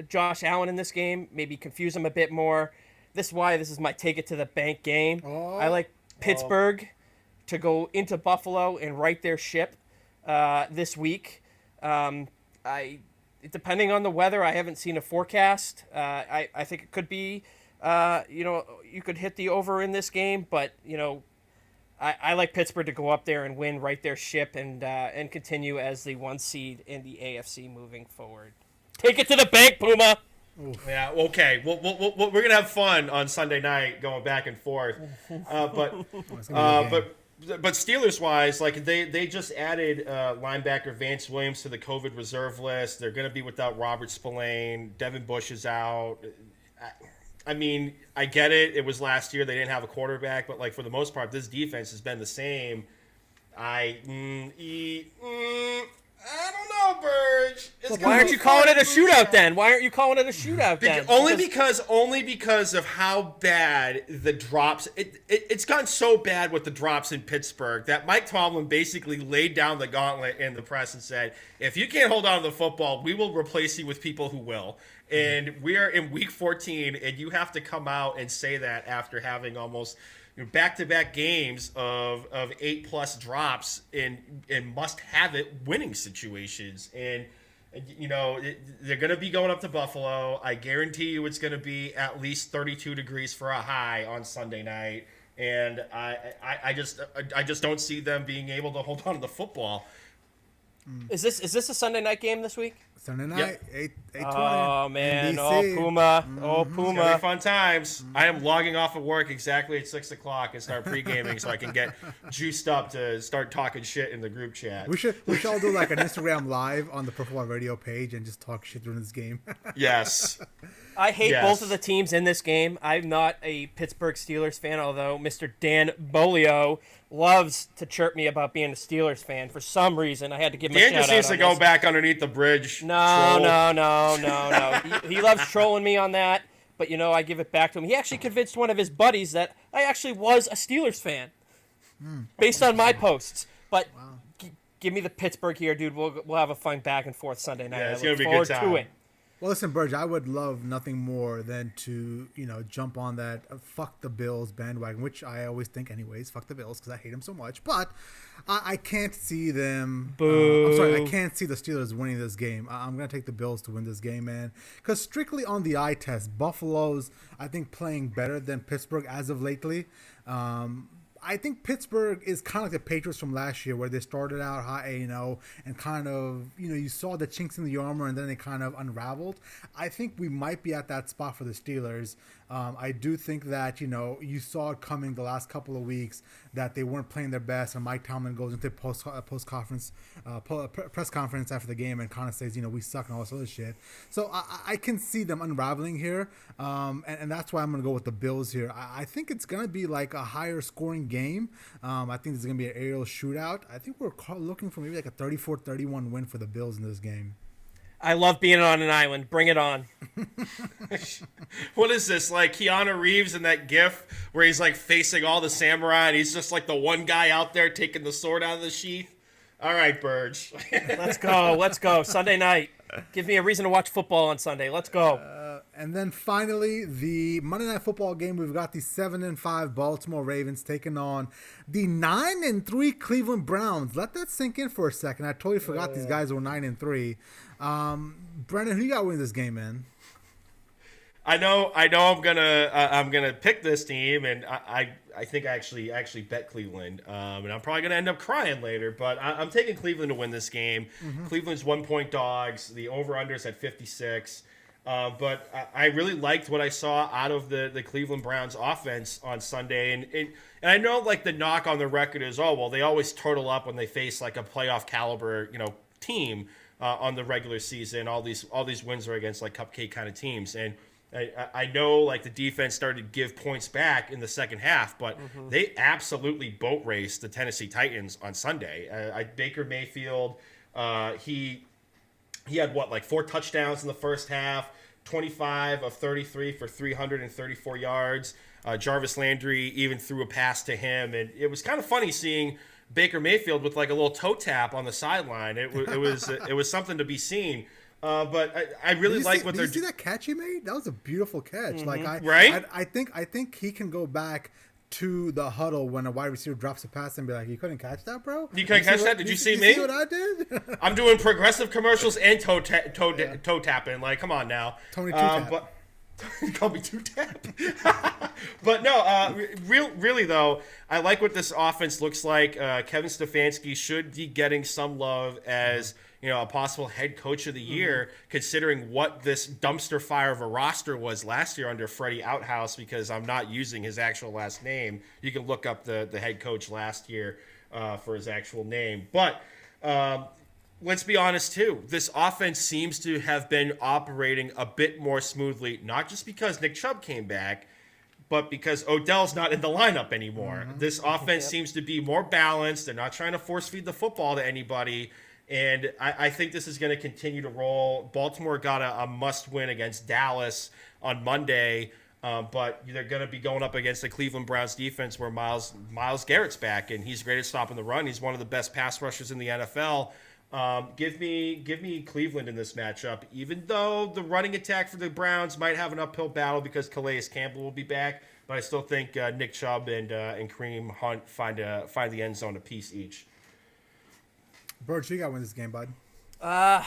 Josh Allen in this game, maybe confuse him a bit more. This is my take it to the bank game. I like Pittsburgh to go into Buffalo and right their ship this week. Depending on the weather, I haven't seen a forecast. I think it could be, you could hit the over in this game, but I like Pittsburgh to go up there and win right their ship and continue as the 1 seed in the AFC moving forward. Take it to the bank, Puma. Oof. Yeah, okay. We're going to have fun on Sunday night going back and forth. But Steelers-wise, like they just added linebacker Vance Williams to the COVID reserve list. They're going to be without Robert Spillane. Devin Bush is out. I mean, I get it. It was last year. They didn't have a quarterback. But, like, for the most part, this defense has been the same. I don't know, Burge. Why aren't you calling it a shootout then? Only because of how bad the drops. It's gotten so bad with the drops in Pittsburgh that Mike Tomlin basically laid down the gauntlet in the press and said, "If you can't hold on to the football, we will replace you with people who will." And we are in week 14, and you have to come out and say that after having almost back-to-back games of 8+ drops in must-have-it winning situations. And, they're going to be going up to Buffalo. I guarantee you it's going to be at least 32 degrees for a high on Sunday night. And I just don't see them being able to hold on to the football. Is this a Sunday night game this week? Sunday night, Yep. 8:20. Oh man, NBC. oh Puma, oh It's gonna Puma. be fun times. I am logging off of work exactly at 6 o'clock and start pre-gaming so I can get juiced up to start talking shit in the group chat. We should all do like an Instagram live on the Pro Football Radio page and just talk shit during this game. Yes. I hate Yes. both of the teams in this game. I'm not a Pittsburgh Steelers fan, although Mr. Dan Bolio loves to chirp me about being a Steelers fan. For some reason, I had to give him a Dan shout just out needs to on go this. back underneath the bridge. No, troll. no. He loves trolling me on that, but I give it back to him. He actually convinced one of his buddies that I actually was a Steelers fan, based on my posts. But give me the Pittsburgh here, dude. We'll have a fun back and forth Sunday night. Yeah, it's I gonna look be a good forward time. to it. Well, listen, Burge, I would love nothing more than to, jump on that fuck the Bills bandwagon, which I always think anyways, fuck the Bills, because I hate them so much. But I can't see them. I'm sorry, I can't see the Steelers winning this game. I'm going to take the Bills to win this game, man. Because strictly on the eye test, Buffalo's, I think, playing better than Pittsburgh as of lately. I think Pittsburgh is kind of like the Patriots from last year, where they started out high, and kind of, you saw the chinks in the armor, and then they kind of unraveled. I think we might be at that spot for the Steelers. I do think that, you saw it coming the last couple of weeks that they weren't playing their best, and Mike Tomlin goes into press conference after the game and kind of says, we suck and all this other shit. So I can see them unraveling here, and that's why I'm going to go with the Bills here. I think it's going to be like a higher scoring game. I think there's going to be an aerial shootout. I think we're looking for maybe like a 34-31 win for the Bills in this game. I love being on an island. Bring it on. What is this, like Keanu Reeves in that gif where he's like facing all the samurai and he's just like the one guy out there taking the sword out of the sheath? All right, Burge. Let's go. Sunday night. Give me a reason to watch football on Sunday. Let's go. And then finally, the Monday Night Football game, we've got the 7-5 Baltimore Ravens taking on the 9-3 Cleveland Browns. Let that sink in for a second. I totally forgot these guys were 9-3. Brendan, who you got winning this game, man? I know. I'm gonna pick this team, and I think I actually bet Cleveland, and I'm probably gonna end up crying later. But I'm taking Cleveland to win this game. Mm-hmm. Cleveland's 1-point dogs. The over/under's at 56. But I really liked what I saw out of the Cleveland Browns offense on Sunday, and I know like the knock on the record is, oh well, they always turtle up when they face like a playoff caliber team on the regular season. All these wins are against like cupcake kind of teams, and I know like the defense started to give points back in the second half, but they absolutely boat raced the Tennessee Titans on Sunday. Baker Mayfield, he had 4 touchdowns in the first half, 25 of 33 for 334 yards. Jarvis Landry even threw a pass to him, and it was kind of funny seeing Baker Mayfield with like a little toe tap on the sideline. It was something to be seen. But I really like what they're doing. Did you see that catch he made? That was a beautiful catch. Mm-hmm. Right? I think he can go back to the huddle when a wide receiver drops a pass and be like, "You couldn't catch that, bro. You couldn't catch that? Did you see me? See what I did? I'm doing progressive commercials and toe tapping. Like, come on now, Tony Two Tap. But call me Two Tap. But no, really though, I like what this offense looks like. Kevin Stefanski should be getting some love as a possible head coach of the year, considering what this dumpster fire of a roster was last year under Freddie Outhouse, because I'm not using his actual last name. You can look up the head coach last year for his actual name. But let's be honest, too. This offense seems to have been operating a bit more smoothly, not just because Nick Chubb came back, but because Odell's not in the lineup anymore. This offense seems to be more balanced. They're not trying to force feed the football to anybody. And I think this is going to continue to roll. Baltimore got a must-win against Dallas on Monday, but they're going to be going up against the Cleveland Browns defense where Myles Garrett's back, and he's great at stopping the run. He's one of the best pass rushers in the NFL. Give me Cleveland in this matchup, even though the running attack for the Browns might have an uphill battle because Calais Campbell will be back. But I still think Nick Chubb and Kareem Hunt find the end zone apiece each. Bird, you got to win this game, bud. I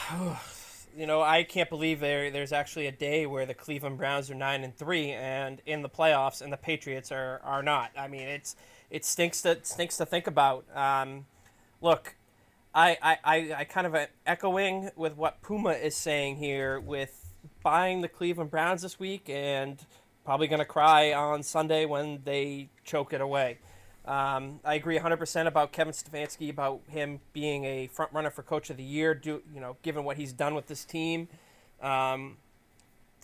can't believe there's actually a day where the Cleveland Browns are 9-3 and in the playoffs, and the Patriots are not. I mean, it stinks to think about. Look, I kind of echoing with what Puma is saying here with buying the Cleveland Browns this week and probably going to cry on Sunday when they choke it away. I agree 100% about Kevin Stefanski, about him being a front runner for Coach of the Year. Given what he's done with this team, the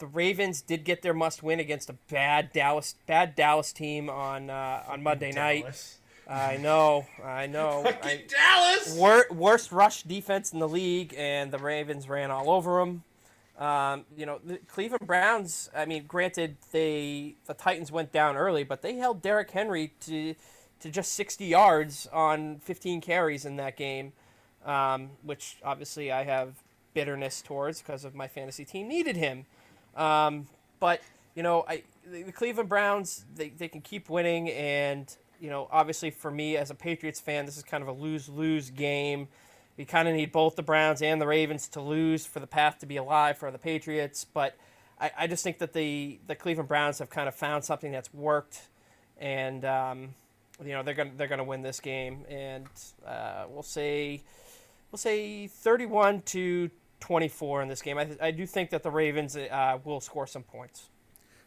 Ravens did get their must win against a bad Dallas team on Monday night. I know. Fucking Dallas! Worst rush defense in the league, and the Ravens ran all over them. The Cleveland Browns, I mean, granted, the Titans went down early, but they held Derrick Henry to just 60 yards on 15 carries in that game, which obviously I have bitterness towards because of my fantasy team needed him. But, the Cleveland Browns, they can keep winning, and, obviously for me as a Patriots fan, this is kind of a lose-lose game. You kind of need both the Browns and the Ravens to lose for the path to be alive for the Patriots. But I just think that the Cleveland Browns have kind of found something that's worked, and they're gonna win this game. And we'll say 31-24 in this game. I do think that the Ravens will score some points.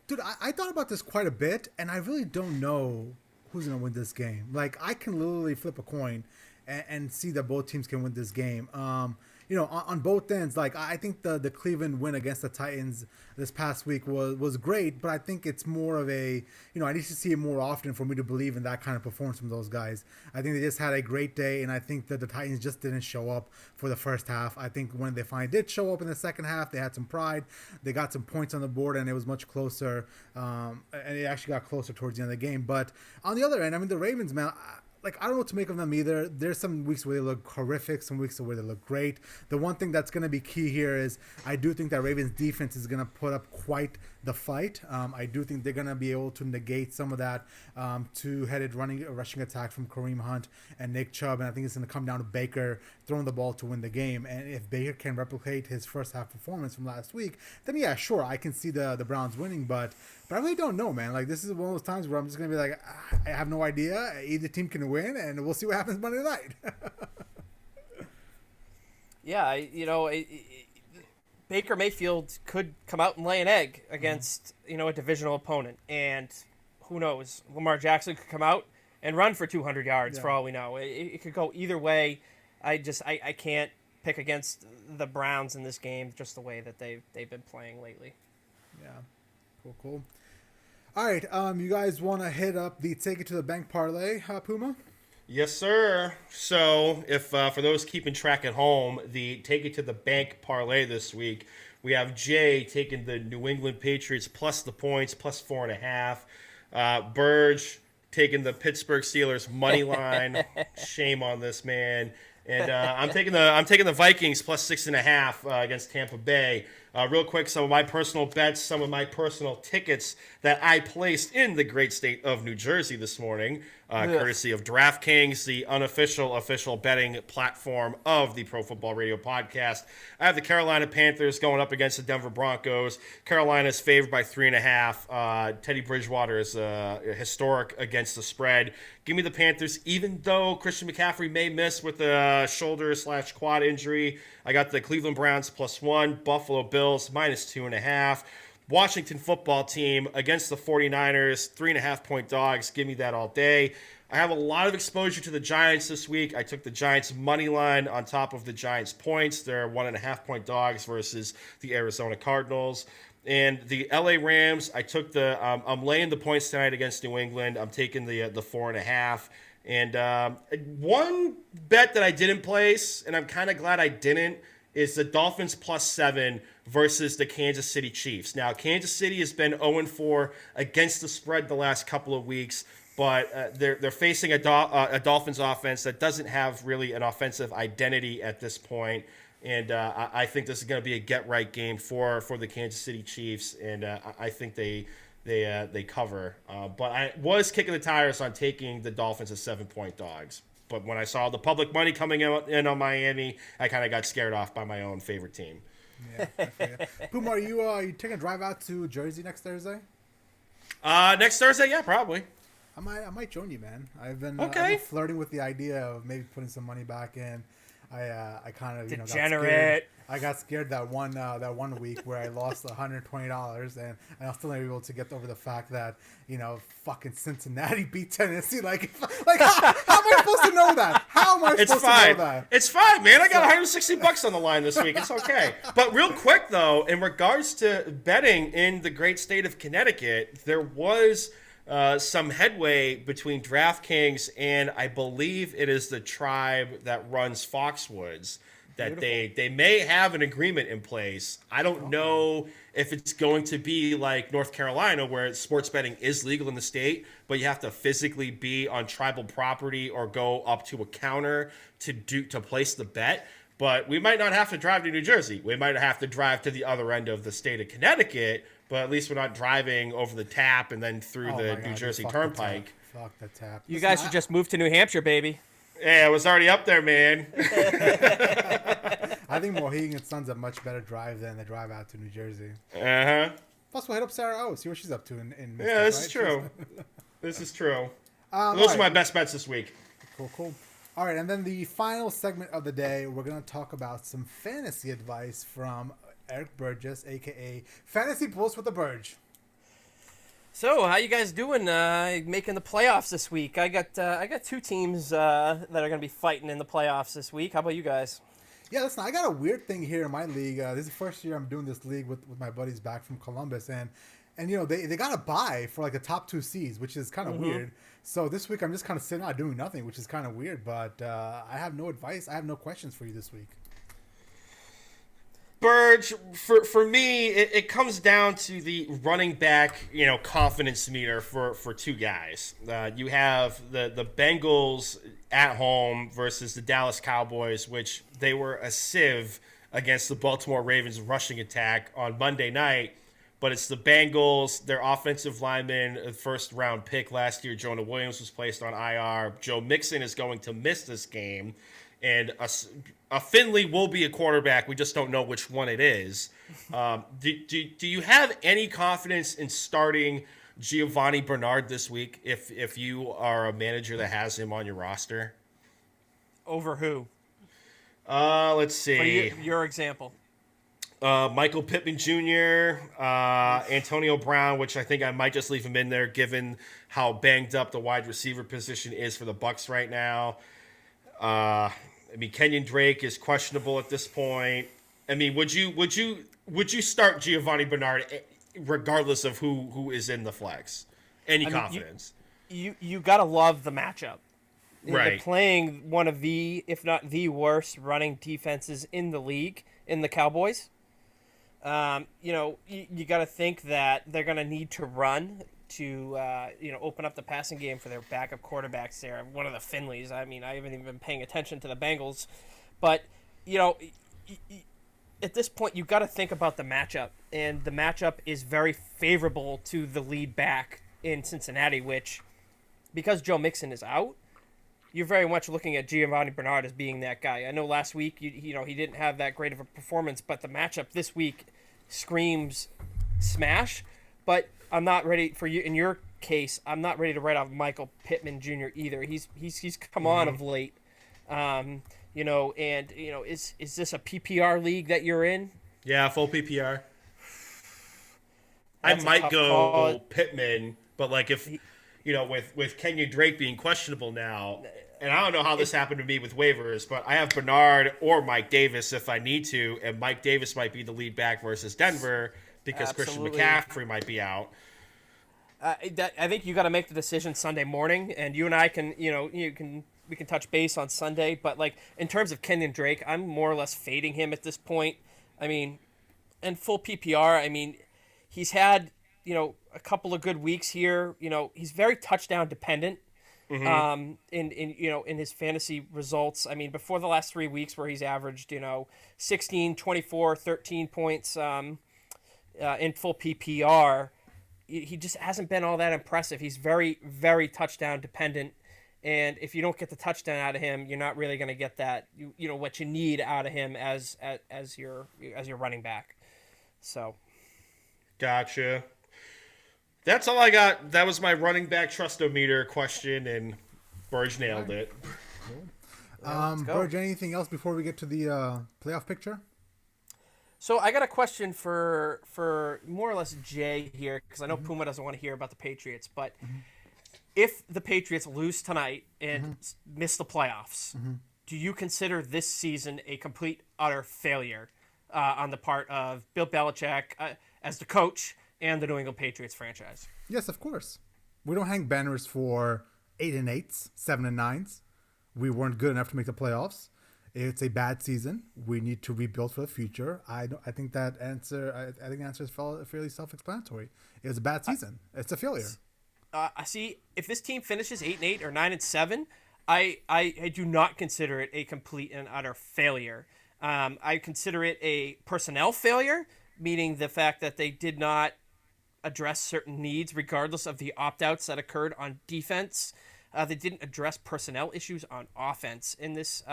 Dude, I thought about this quite a bit, and I really don't know who's gonna win this game. Like, I can literally flip a coin and see that both teams can win this game. On both ends, like, I think the Cleveland win against the Titans this past week was great, but I think it's more of a, I need to see it more often for me to believe in that kind of performance from those guys. I think they just had a great day, and I think that the Titans just didn't show up for the first half. I think when they finally did show up in the second half, they had some pride. They got some points on the board, and it was much closer, and it actually got closer towards the end of the game. But on the other end, I mean, the Ravens, man, I don't know what to make of them either. There's some weeks where they look horrific, some weeks where they look great. The one thing that's going to be key here is I do think that Ravens defense is going to put up quite the fight. I do think they're going to be able to negate some of that two-headed rushing attack from Kareem Hunt and Nick Chubb, and I think it's going to come down to Baker throwing the ball to win the game. And if Baker can replicate his first half performance from last week, then yeah, sure, I can see the Browns winning, but I really don't know, man. Like, this is one of those times where I'm just going to be like, I have no idea. Either team can win, and we'll see what happens Monday night. Yeah, Baker Mayfield could come out and lay an egg against, a divisional opponent. And who knows? Lamar Jackson could come out and run for 200 yards for all we know. It could go either way. I can't pick against the Browns in this game just the way that they've been playing lately. Yeah. Cool. All right, you guys want to hit up the Take It to the Bank parlay, Puma? Yes, sir. So, if for those keeping track at home, the Take It to the Bank parlay this week, we have Jay taking the New England Patriots plus the points, plus 4.5. Burge taking the Pittsburgh Steelers money line. Shame on this man. And I'm taking the Vikings plus 6.5 against Tampa Bay. Real quick, some of my personal bets, some of my personal tickets that I placed in the great state of New Jersey this morning, courtesy of DraftKings, the official betting platform of the Pro Football Radio podcast. I have the Carolina Panthers going up against the Denver Broncos. Carolina's favored by 3.5. Teddy Bridgewater is historic against the spread. Give me the Panthers, even though Christian McCaffrey may miss with a shoulder/quad injury. I got the Cleveland Browns plus 1, Buffalo Bills minus 2.5. Washington football team against the 49ers, 3.5-point dogs. Give me that all day. I have a lot of exposure to the Giants this week. I took the Giants money line on top of the Giants points. They're 1.5-point dogs versus the Arizona Cardinals. And the LA Rams, I took I'm laying the points tonight against New England. I'm taking the 4.5. And one bet that I didn't place, and I'm kind of glad I didn't, is the Dolphins plus 7 versus the Kansas City Chiefs. Now, Kansas City has been 0-4 against the spread the last couple of weeks, but they're facing a Dolphins offense that doesn't have really an offensive identity at this point. And I think this is going to be a get-right game for the Kansas City Chiefs, and I think they cover. But I was kicking the tires on taking the Dolphins as 7-point dogs. But when I saw the public money coming in on Miami, I kind of got scared off by my own favorite team. Yeah. Puma, are you taking a drive out to Jersey next Thursday? Next Thursday, yeah, probably. I might join you, man. I've been flirting with the idea of maybe putting some money back in. I kind of got Degenerate. scared. I got scared that one week where I lost $120, and I still not able to get over the fact that fucking Cincinnati beat Tennessee. Like how am I supposed to know that? How am I supposed to know that? It's fine, man. I got $160 on the line this week. It's okay. But real quick though, in regards to betting in the great state of Connecticut, there was some headway between DraftKings and I believe it is the tribe that runs Foxwoods. That they may have an agreement in place. I don't know if it's going to be like North Carolina where sports betting is legal in the state, but you have to physically be on tribal property or go up to a counter to place the bet. But we might not have to drive to New Jersey. We might have to drive to the other end of the state of Connecticut, but at least we're not driving over the tap and then through the New Jersey Turnpike. Fuck the tap. You guys should just move to New Hampshire, baby. Yeah, I was already up there, man. I think Mohegan Sun's a much better drive than the drive out to New Jersey. Uh-huh. Plus, we'll hit up Sarah O, see what she's up to in Mystic, yeah, this right? is true. This is true. Those right. are my best bets this week. Cool. All right, and then the final segment of the day, we're going to talk about some fantasy advice from Eric Burgess, a.k.a. Fantasy Pulse with the Burge. So, how you guys doing making the playoffs this week? I got two teams that are going to be fighting in the playoffs this week. How about you guys? Yeah, listen, I got a weird thing here in my league. This is the first year I'm doing this league with my buddies back from Columbus, and they got a bye for like the top 2 seeds, which is kind of weird. So this week I'm just kind of sitting out doing nothing, which is kind of weird. But I have no advice. I have no questions for you this week. Burge, for me, it comes down to the running back, confidence meter for two guys. You have the Bengals at home versus the Dallas Cowboys, which they were a sieve against the Baltimore Ravens rushing attack on Monday night. But it's the Bengals, their offensive lineman, a first-round pick last year, Jonah Williams, was placed on IR. Joe Mixon is going to miss this game. And a Finley will be a quarterback. We just don't know which one it is. Do you have any confidence in starting Giovanni Bernard this week if you are a manager that has him on your roster? Over who? Let's see. For your example. Michael Pittman Jr., Antonio Brown, which I think I might just leave him in there given how banged up the wide receiver position is for the Bucs right now. Kenyon Drake is questionable at this point. Would you start Giovanni Bernard regardless of who is in the flex? Any confidence? You gotta love the matchup. Right. They're playing one of the, if not the worst running defenses in the league in the Cowboys. You got to think that they're going to need to run to, open up the passing game for their backup quarterbacks there. One of the Finleys. I haven't even been paying attention to the Bengals. But, at this point, you got to think about the matchup. And the matchup is very favorable to the lead back in Cincinnati, which, because Joe Mixon is out, you're very much looking at Giovanni Bernard as being that guy. I know last week, he didn't have that great of a performance, but the matchup this week screams smash. But I'm not ready for you. In your case, I'm not ready to write off Michael Pittman Jr. either. He's come on of late. Is this a PPR league that you're in? Yeah, full PPR. I might go Pittman, but like if with Kenyon Drake being questionable now. And I don't know how this happened to me with waivers, but I have Bernard or Mike Davis if I need to, and Mike Davis might be the lead back versus Denver because Absolutely. Christian McCaffrey might be out. I think you got to make the decision Sunday morning, and you and I can, we can touch base on Sunday. But like in terms of Kenyon Drake, I'm more or less fading him at this point. In full PPR, he's had a couple of good weeks here. He's very touchdown dependent. In his fantasy results. Before the last 3 weeks where he's averaged, 16, 24, 13 points in full PPR, he just hasn't been all that impressive. He's very, very touchdown dependent. And if you don't get the touchdown out of him, you're not really going to get that, what you need out of him as your running back. So. Gotcha. That's all I got. That was my running back trust-o-meter question, and Burge nailed it. Yeah, let's go. Burge, anything else before we get to the playoff picture? So I got a question for more or less Jay here, because I know Puma doesn't want to hear about the Patriots, but if the Patriots lose tonight and miss the playoffs, do you consider this season a complete, utter failure on the part of Bill Belichick as the coach and the New England Patriots franchise? Yes, of course. We don't hang banners for 8 and 8s, 7 and 9s. We weren't good enough to make the playoffs. It's a bad season. We need to rebuild for the future. I think that answer. I think the answer is fairly self-explanatory. It was a bad season. It's a failure. I see. If this team finishes 8 and 8 or 9 and 7, I do not consider it a complete and utter failure. I consider it a personnel failure, meaning the fact that they did not address certain needs, regardless of the opt-outs that occurred on defense. They didn't address personnel issues on offense in this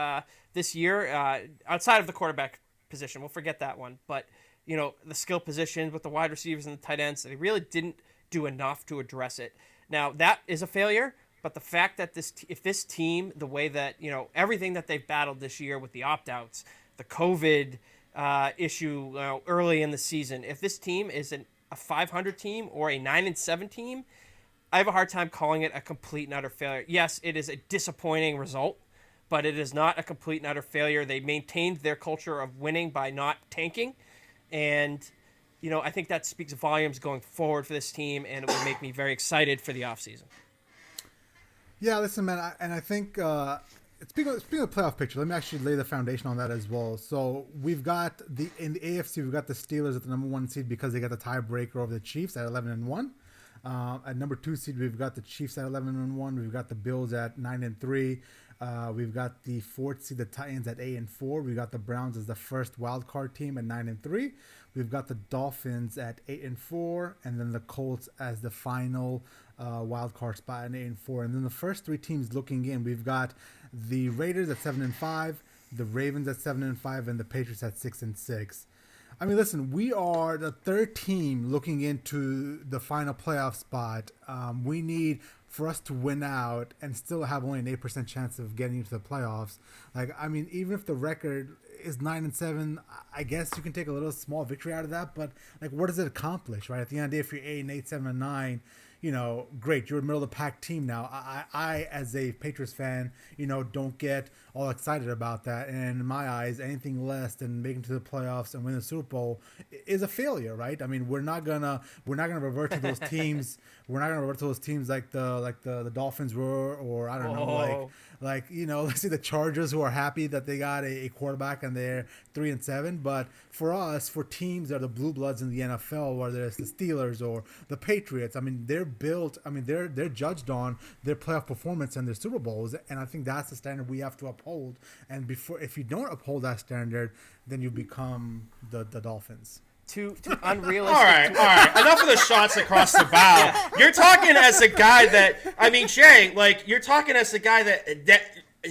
year, outside of the quarterback position. We'll forget that one. But, the skill positions with the wide receivers and the tight ends, they really didn't do enough to address it. Now, that is a failure, but the fact that if this team, the way that, everything that they've battled this year with the opt-outs, the COVID issue early in the season, if this team is a 500 team or a 9 and 7 team, I have a hard time calling it a complete and utter failure. Yes, it is a disappointing result, but it is not a complete and utter failure. They maintained their culture of winning by not tanking, and I think that speaks volumes going forward for this team, and it would make me very excited for the offseason. Yeah, listen, man, I think speaking of the playoff picture, let me actually lay the foundation on that as well. So we've got in the AFC, we've got the Steelers at the number 1 seed because they got the tiebreaker over the Chiefs at 11-1. At number 2 seed, we've got the Chiefs at 11-1. We've got the Bills at 9-3. We've got the 4th seed, the Titans at 8-4. We've got the Browns as the first wild card team at 9-3. We've got the Dolphins at 8-4, and then the Colts as the final wild card spot at 8-4. And then the first 3 teams looking in, we've got the Raiders at 7-5, the Ravens at 7-5, and the Patriots at 6-6. I mean, listen, we are the 3rd team looking into the final playoff spot. We need for us to win out and still have only an 8% chance of getting into the playoffs. Even if the record is 9-7, I guess you can take a little small victory out of that. But what does it accomplish, right? At the end of the day, if you're 8-8, 7-9, great, you're a middle of the pack team now. I as a Patriots fan, don't get all excited about that. And in my eyes, anything less than making it to the playoffs and winning the Super Bowl is a failure, right? I mean, we're not gonna revert to those teams. We're not gonna revert to those teams like the Dolphins were, or I don't know, let's say the Chargers, who are happy that they got a quarterback and they're 3-7. But for us, for teams that are the blue bloods in the NFL, whether it's the Steelers or the Patriots, I mean, they're judged on their playoff performance and their Super Bowls, and I think that's the standard we have to uphold. And if you don't uphold that standard, then you become the Dolphins. Too unrealistic. All right. Enough of the shots across the bow. You're talking as a guy Jay, you're talking as a guy that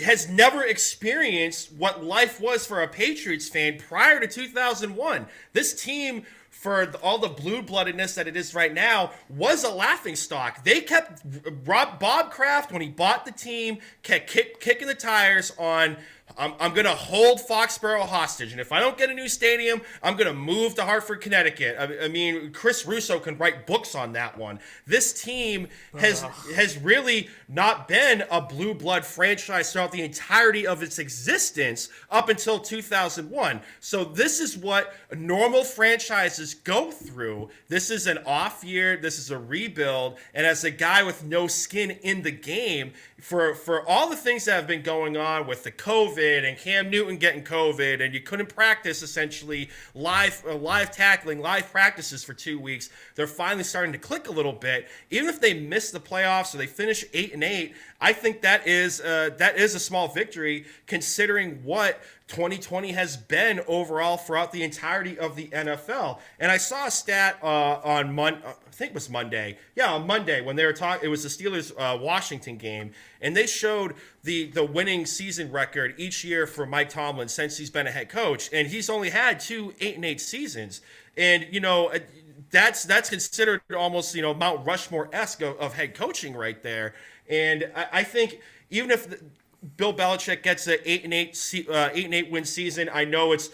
has never experienced what life was for a Patriots fan prior to 2001. This team, for all the blue-bloodedness that it is right now, was a laughingstock. They kept Bob Kraft, when he bought the team, kept kicking the tires on, I'm going to hold Foxborough hostage, and if I don't get a new stadium, I'm going to move to Hartford, Connecticut. I mean, Chris Russo can write books on that one. This team has really not been a blue blood franchise throughout the entirety of its existence up until 2001. So this is what normal franchises go through. This is an off year. This is a rebuild. And as a guy with no skin in the game, for all the things that have been going on with the COVID and Cam Newton getting COVID, and you couldn't practice essentially live tackling, live practices for 2 weeks, they're finally starting to click a little bit. Even if they miss the playoffs or they finish 8-8, I think that is a small victory considering what 2020 has been overall throughout the entirety of the NFL. And I saw a stat on I think it was Monday. Yeah, on Monday when they were talking, it was the Steelers Washington game, and they showed the winning season record each year for Mike Tomlin since he's been a head coach, and he's only had 2 8-8 seasons. And that's considered almost Mount Rushmore-esque of head coaching right there. And I think even if Bill Belichick gets an 8-8 win season. I know it's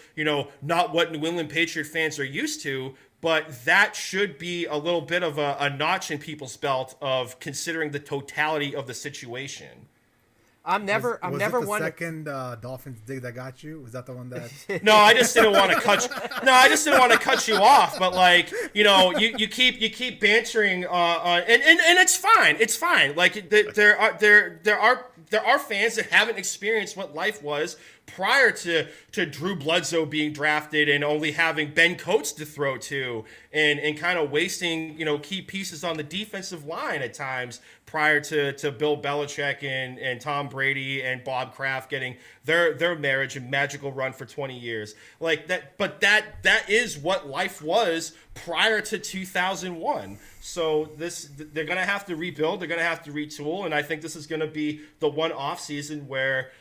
not what New England Patriot fans are used to, but that should be a little bit of a notch in people's belt of considering the totality of the situation. I'm never one. Second Dolphins dig that got you? Was that the one that? No, I just didn't want to cut. No, I just didn't want to cut you off. But like, you keep bantering, and it's fine. It's fine. Like there are fans that haven't experienced what life was prior to Drew Bledsoe being drafted and only having Ben Coates to throw to, and kind of wasting key pieces on the defensive line at times prior to Bill Belichick and Tom Brady and Bob Kraft getting their marriage and magical run for 20 years like that. But that is what life was prior to 2001. So they're gonna have to rebuild. They're gonna have to retool, and I think this is gonna be the one off season where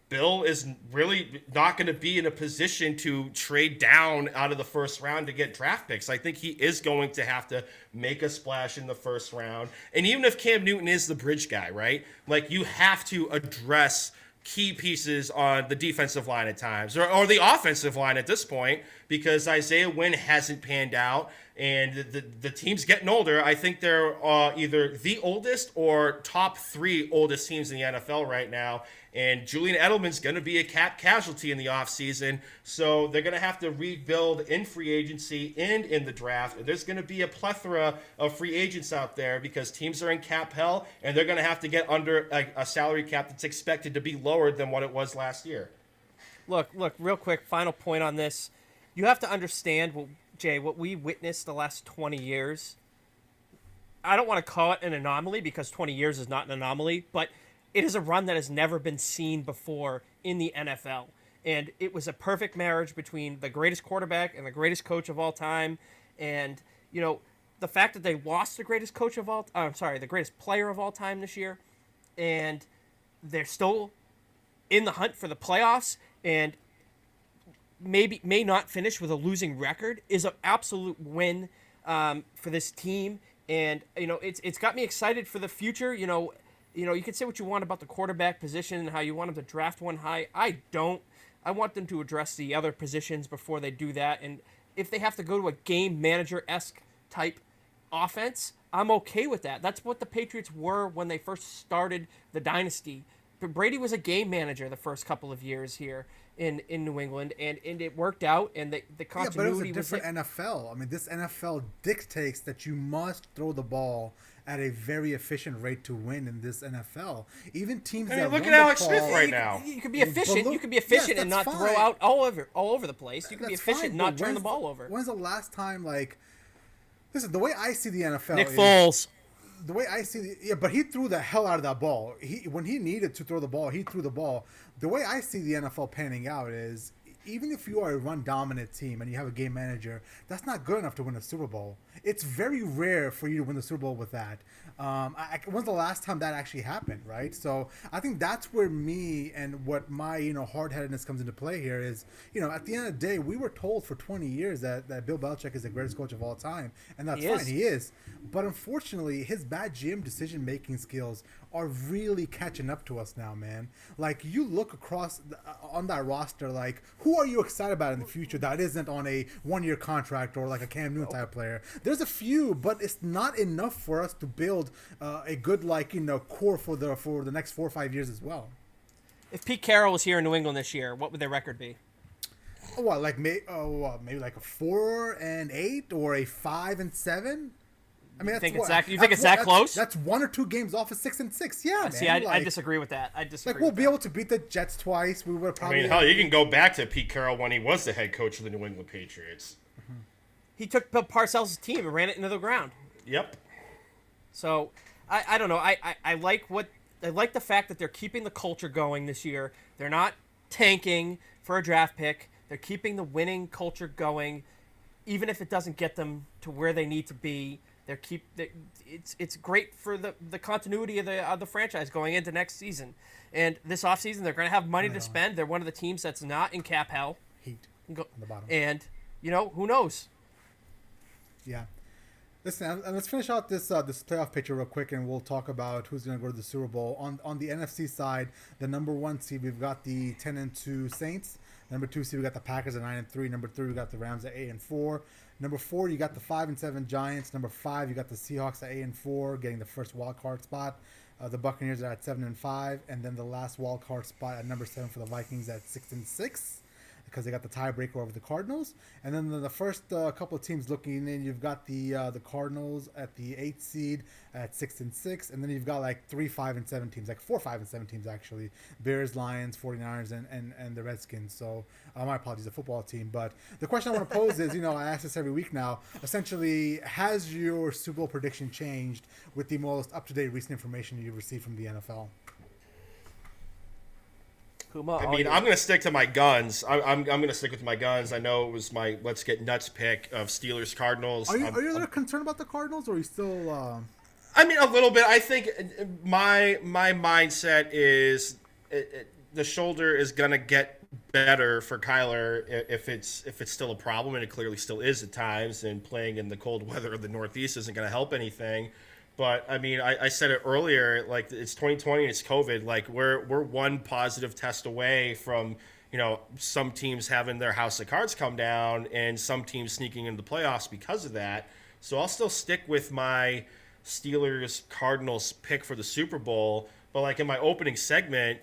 Bill is really not going to be in a position to trade down out of the first round to get draft picks. I think he is going to have to make a splash in the first round. And even if Cam Newton is the bridge guy, right? Like, you have to address key pieces on the defensive line at times, or the offensive line at this point, because Isaiah Wynn hasn't panned out, and the team's getting older. I think they're either the oldest or top 3 oldest teams in the NFL right now. And Julian Edelman's going to be a cap casualty in the offseason. So they're going to have to rebuild in free agency and in the draft. There's going to be a plethora of free agents out there because teams are in cap hell, and they're going to have to get under a salary cap that's expected to be lower than what it was last year. Look, real quick, final point on this. You have to understand, Jay, what we witnessed the last 20 years. I don't want to call it an anomaly because 20 years is not an anomaly, but it is a run that has never been seen before in the NFL. And it was a perfect marriage between the greatest quarterback and the greatest coach of all time. And, the fact that they lost the greatest the greatest player of all time this year, and they're still in the hunt for the playoffs and may not finish with a losing record is an absolute win for this team. And, it's got me excited for the future. You can say what you want about the quarterback position and how you want them to draft one high. I don't. I want them to address the other positions before they do that. And if they have to go to a game manager-esque type offense, I'm okay with that. That's what the Patriots were when they first started the dynasty. But Brady was a game manager the first couple of years here in New England, and it worked out, and the continuity but it was a different NFL. I mean, this NFL dictates that you must throw the ball at a very efficient rate to win in this NFL. Even teams that look at Alex Smith right now. You can be efficient. You can be efficient and not throw out all over the place. You can be efficient and not turn the ball over. When's the last time, listen, the way I see the NFL Nick Foles. The way I see but he threw the hell out of that ball. When he needed to throw the ball, he threw the ball. The way I see the NFL panning out is, even if you are a run-dominant team and you have a game manager, that's not good enough to win a Super Bowl. It's very rare for you to win the Super Bowl with that. When's the last time that actually happened, right? So I think that's where me and what my hard-headedness comes into play here is, at the end of the day, we were told for 20 years that Bill Belichick is the greatest coach of all time, and that's fine, he is. But unfortunately, his bad GM decision-making skills are really catching up to us now, man. Like, you look across on that roster, like, who are you excited about in the future that isn't on a one-year contract or like a Cam Newton type player? There's a few, but it's not enough for us to build a good core for the next 4 or 5 years as well. If Pete Carroll was here in New England this year, what would their record be? Maybe like a 4-8 or a 5-7? I mean, you think it's that close? That's 1 or 2 games off of 6-6. Yeah, see, man. I disagree with that. We'll be able to beat the Jets twice. We would probably. Hell, you can go back to Pete Carroll when he was the head coach of the New England Patriots. Mm-hmm. He took Bill Parcells' team and ran it into the ground. Yep. So I don't know. I like the fact that they're keeping the culture going this year. They're not tanking for a draft pick. They're keeping the winning culture going, even if it doesn't get them to where they need to be. It's great for the continuity of the franchise going into next season. And this offseason, they're going to have money to spend. They're one of the teams that's not in cap hell. Heat on the bottom. And, who knows? Yeah. Listen, and let's finish out this playoff picture real quick, and we'll talk about who's going to go to the Super Bowl. On the NFC side, the number 1 seed, we've got the 10-2 Saints. Number 2 seed, we got the Packers at 9-3. Number 3, we got the Rams at 8-4. Number 4, you got the 5-7 Giants. Number 5, you got the Seahawks at 8-4, getting the first wild card spot. The Buccaneers are at 7-5, and then the last wild card spot at number 7 for the Vikings at 6-6. Because they got the tiebreaker over the Cardinals, and then the first couple of teams looking in, you've got the Cardinals at the 8th seed at 6-6, and then you've got like 3, 5, and 7 teams, like 4, 5, and 7 teams actually: Bears, Lions, 49ers, and the Redskins. So my apologies, the football team. But the question I want to pose is, I ask this every week now. Essentially, has your Super Bowl prediction changed with the most up-to-date recent information you've received from the NFL? I mean, I'm going to stick to my guns. I'm going to stick with my guns. I know it was my let's get nuts pick of Steelers Cardinals. Are you a little concerned about the Cardinals, or are you still? I mean, a little bit. I think my mindset is the shoulder is going to get better for Kyler if it's still a problem, and it clearly still is at times. And playing in the cold weather of the Northeast isn't going to help anything. But I mean, I said it earlier, like it's 2020 and it's COVID. Like we're one positive test away from, some teams having their house of cards come down and some teams sneaking into the playoffs because of that. So I'll still stick with my Steelers Cardinals pick for the Super Bowl. But like in my opening segment,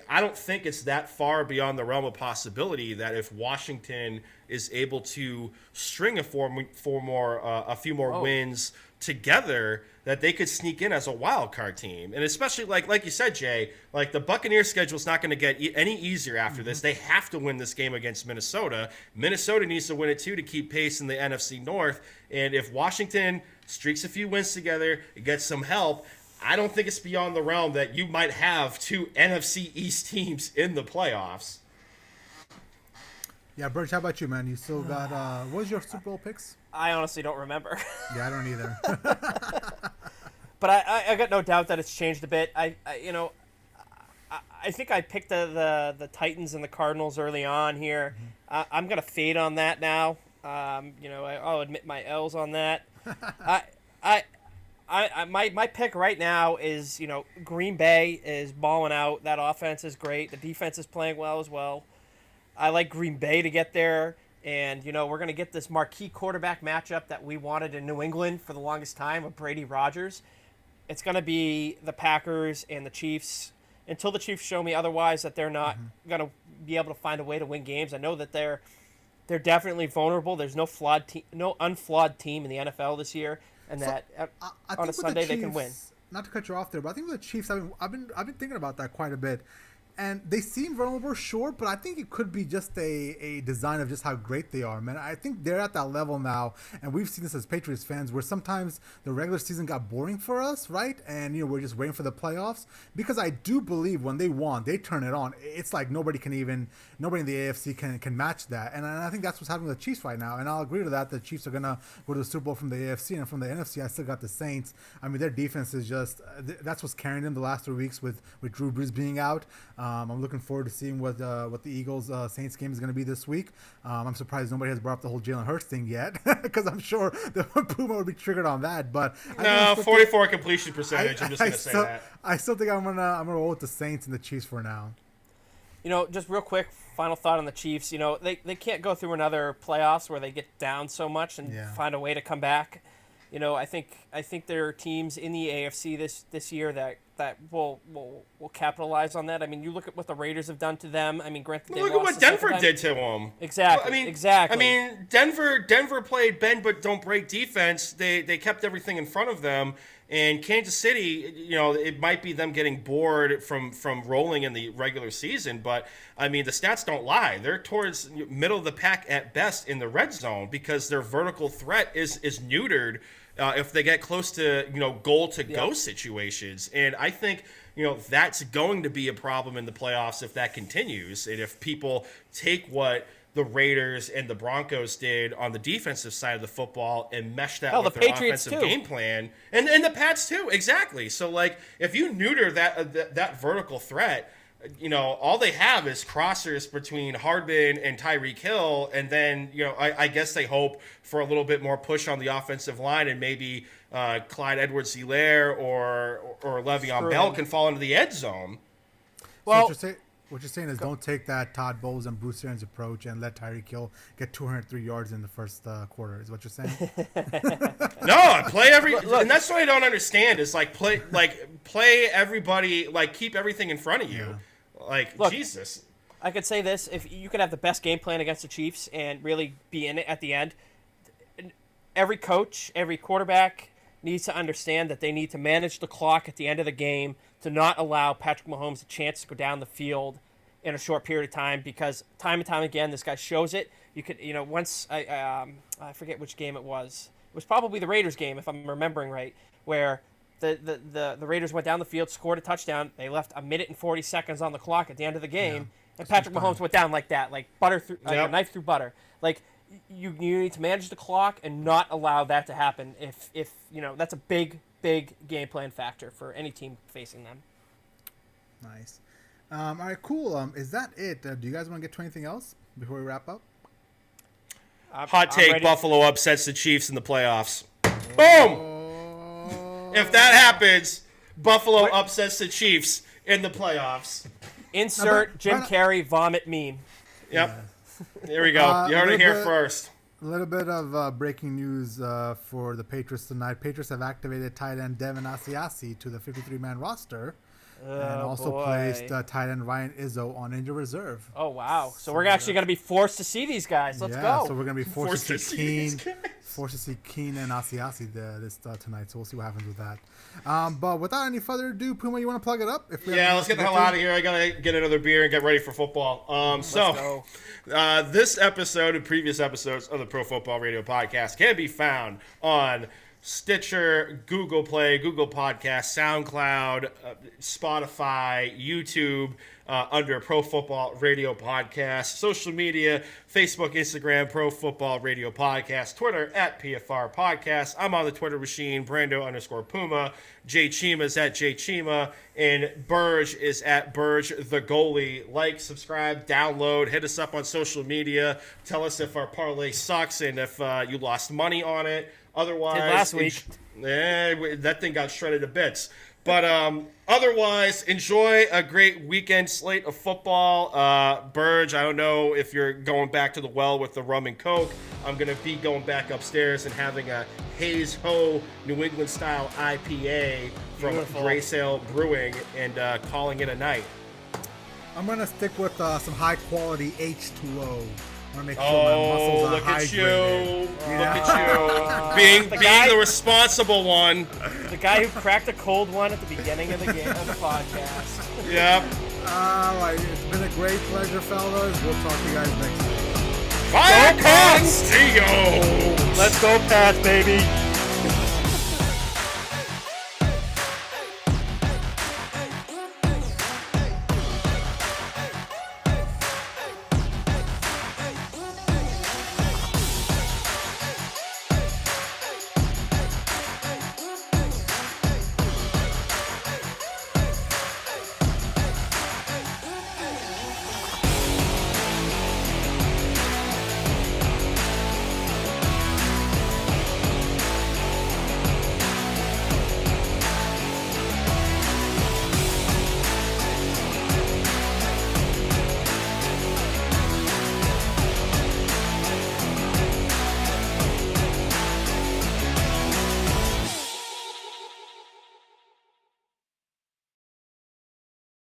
I don't think it's that far beyond the realm of possibility that if Washington is able to string a few more wins together, that they could sneak in as a wild card team. And especially like you said, Jay, like the Buccaneers schedule is not going to get any easier after this. They have to win this game against Minnesota. Minnesota needs to win it too to keep pace in the NFC North. And if Washington streaks a few wins together, gets some help, I don't think it's beyond the realm that you might have 2 NFC East teams in the playoffs. Yeah, Birch, how about you, man? You still got what was your Super Bowl picks? I honestly don't remember. Yeah, I don't either. But I got no doubt that it's changed a bit. I think I picked the Titans and the Cardinals early on here. I'm gonna fade on that now. I'll admit my L's on that. My pick right now is, Green Bay is balling out. That offense is great. The defense is playing well as well. I like Green Bay to get there. And, we're going to get this marquee quarterback matchup that we wanted in New England for the longest time with Brady Rodgers. It's going to be the Packers and the Chiefs. Until the Chiefs show me otherwise that they're not going to be able to find a way to win games. I know that they're definitely vulnerable. There's no unflawed team in the NFL this year. And that on a Sunday they can win. Not to cut you off there, but I think with the Chiefs, I've been thinking about that quite a bit. And they seem vulnerable, sure, but I think it could be just a design of just how great they are, man. I think they're at that level now, and we've seen this as Patriots fans, where sometimes the regular season got boring for us, right? And, we're just waiting for the playoffs. Because I do believe when they won, they turn it on. It's like nobody in the AFC can match that. And I think that's what's happening with the Chiefs right now. And I'll agree to that. The Chiefs are going to go to the Super Bowl from the AFC, and from the NFC, I still got the Saints. I mean, their defense is just, that's what's carrying them the last 3 weeks with Drew Brees being out. I'm looking forward to seeing what the Eagles Saints game is going to be this week. I'm surprised nobody has brought up the whole Jalen Hurts thing yet, because I'm sure the Puma would be triggered on that. But no, 44 completion percentage. I'm just going to say that. I still think I'm gonna roll with the Saints and the Chiefs for now. Just real quick, final thought on the Chiefs. They can't go through another playoffs where they get down so much and find a way to come back. I think there are teams in the AFC this year that will capitalize on that. I mean, you look at what the Raiders have done to them. I mean, granted, look at what Denver did to them. Exactly. Exactly. I mean, Denver played bend but don't break defense. They kept everything in front of them. And Kansas City, it might be them getting bored from rolling in the regular season, but I mean, the stats don't lie. They're towards middle of the pack at best in the red zone because their vertical threat is neutered if they get close to goal to go situations. And I think that's going to be a problem in the playoffs if that continues, and if people take what the Raiders and the Broncos did on the defensive side of the football and mesh that with the their Patriots offensive game plan. And the Pats too, exactly. So, like, if you neuter that vertical threat, all they have is crossers between Hardman and Tyreek Hill, and then I guess they hope for a little bit more push on the offensive line, and maybe Clyde Edwards-Helaire or Le'Veon Bell can fall into the end zone. Well, so what you're saying is don't take that Todd Bowles and Bruce Arians approach and let Tyreek Hill get 203 yards in the first quarter. Is what you're saying? No, play and that's what I don't understand. Is play everybody, keep everything in front of you. Look, Jesus. I could say this: if you could have the best game plan against the Chiefs and really be in it at the end, every coach, every quarterback needs to understand that they need to manage the clock at the end of the game to not allow Patrick Mahomes a chance to go down the field in a short period of time, because time and time again this guy shows it. You could, once I forget which game it was. It was probably the Raiders game, if I'm remembering right, where the Raiders went down the field, scored a touchdown. They left 1 minute and 40 seconds on the clock at the end of the game, and Patrick Mahomes went down like that, like butter through, like a knife through butter. Like you need to manage the clock and not allow that to happen. If that's a big game plan factor for any team facing them. Nice. All right, cool. Is that it? Do you guys want to get to anything else before we wrap up? Hot take: Buffalo upsets the Chiefs in the playoffs. Boom! If that happens, Buffalo upsets the Chiefs in the playoffs. Insert Jim Carrey vomit meme. Yep. Yeah. There we go. You heard it here first. A little bit of breaking news for the Patriots tonight. Patriots have activated tight end Devin Asiasi to the 53-man roster, and also placed tight end Ryan Izzo on injured reserve. Oh, wow. So we're actually going to be forced to see these guys. Let's go. So we're going to be forced to see Keane and Asiasi this tonight. So we'll see what happens with that. But without any further ado, Puma, you want to plug it up? Let's get the hell out of here. I got to get another beer and get ready for football. This episode and previous episodes of the Pro Football Radio Podcast can be found on Stitcher, Google Play, Google Podcasts, SoundCloud, Spotify, YouTube, under Pro Football Radio Podcast, social media, Facebook, Instagram, Pro Football Radio Podcast, Twitter at PFR Podcast. I'm on the Twitter machine, Brando_Puma. Jay Chima is at Jay Chima, and Burge is at Burge the Goalie. Like, subscribe, download, hit us up on social media. Tell us if our parlay sucks and if you lost money on it. Otherwise, last week. That thing got shredded to bits. But otherwise, enjoy a great weekend slate of football. Burge, I don't know if you're going back to the well with the rum and Coke. I'm going to be going back upstairs and having a Haze Ho New England-style IPA from Gray Sail Brewing and calling it a night. I'm going to stick with some high-quality H2O. I want to make sure my muscles are look hydrated. Look at you. Being the responsible one. The guy who cracked a cold one at the beginning of the game of the podcast. Yep. All right. It's been a great pleasure, fellas. We'll talk to you guys next week. Fire Castillo! Let's go, Pats, baby.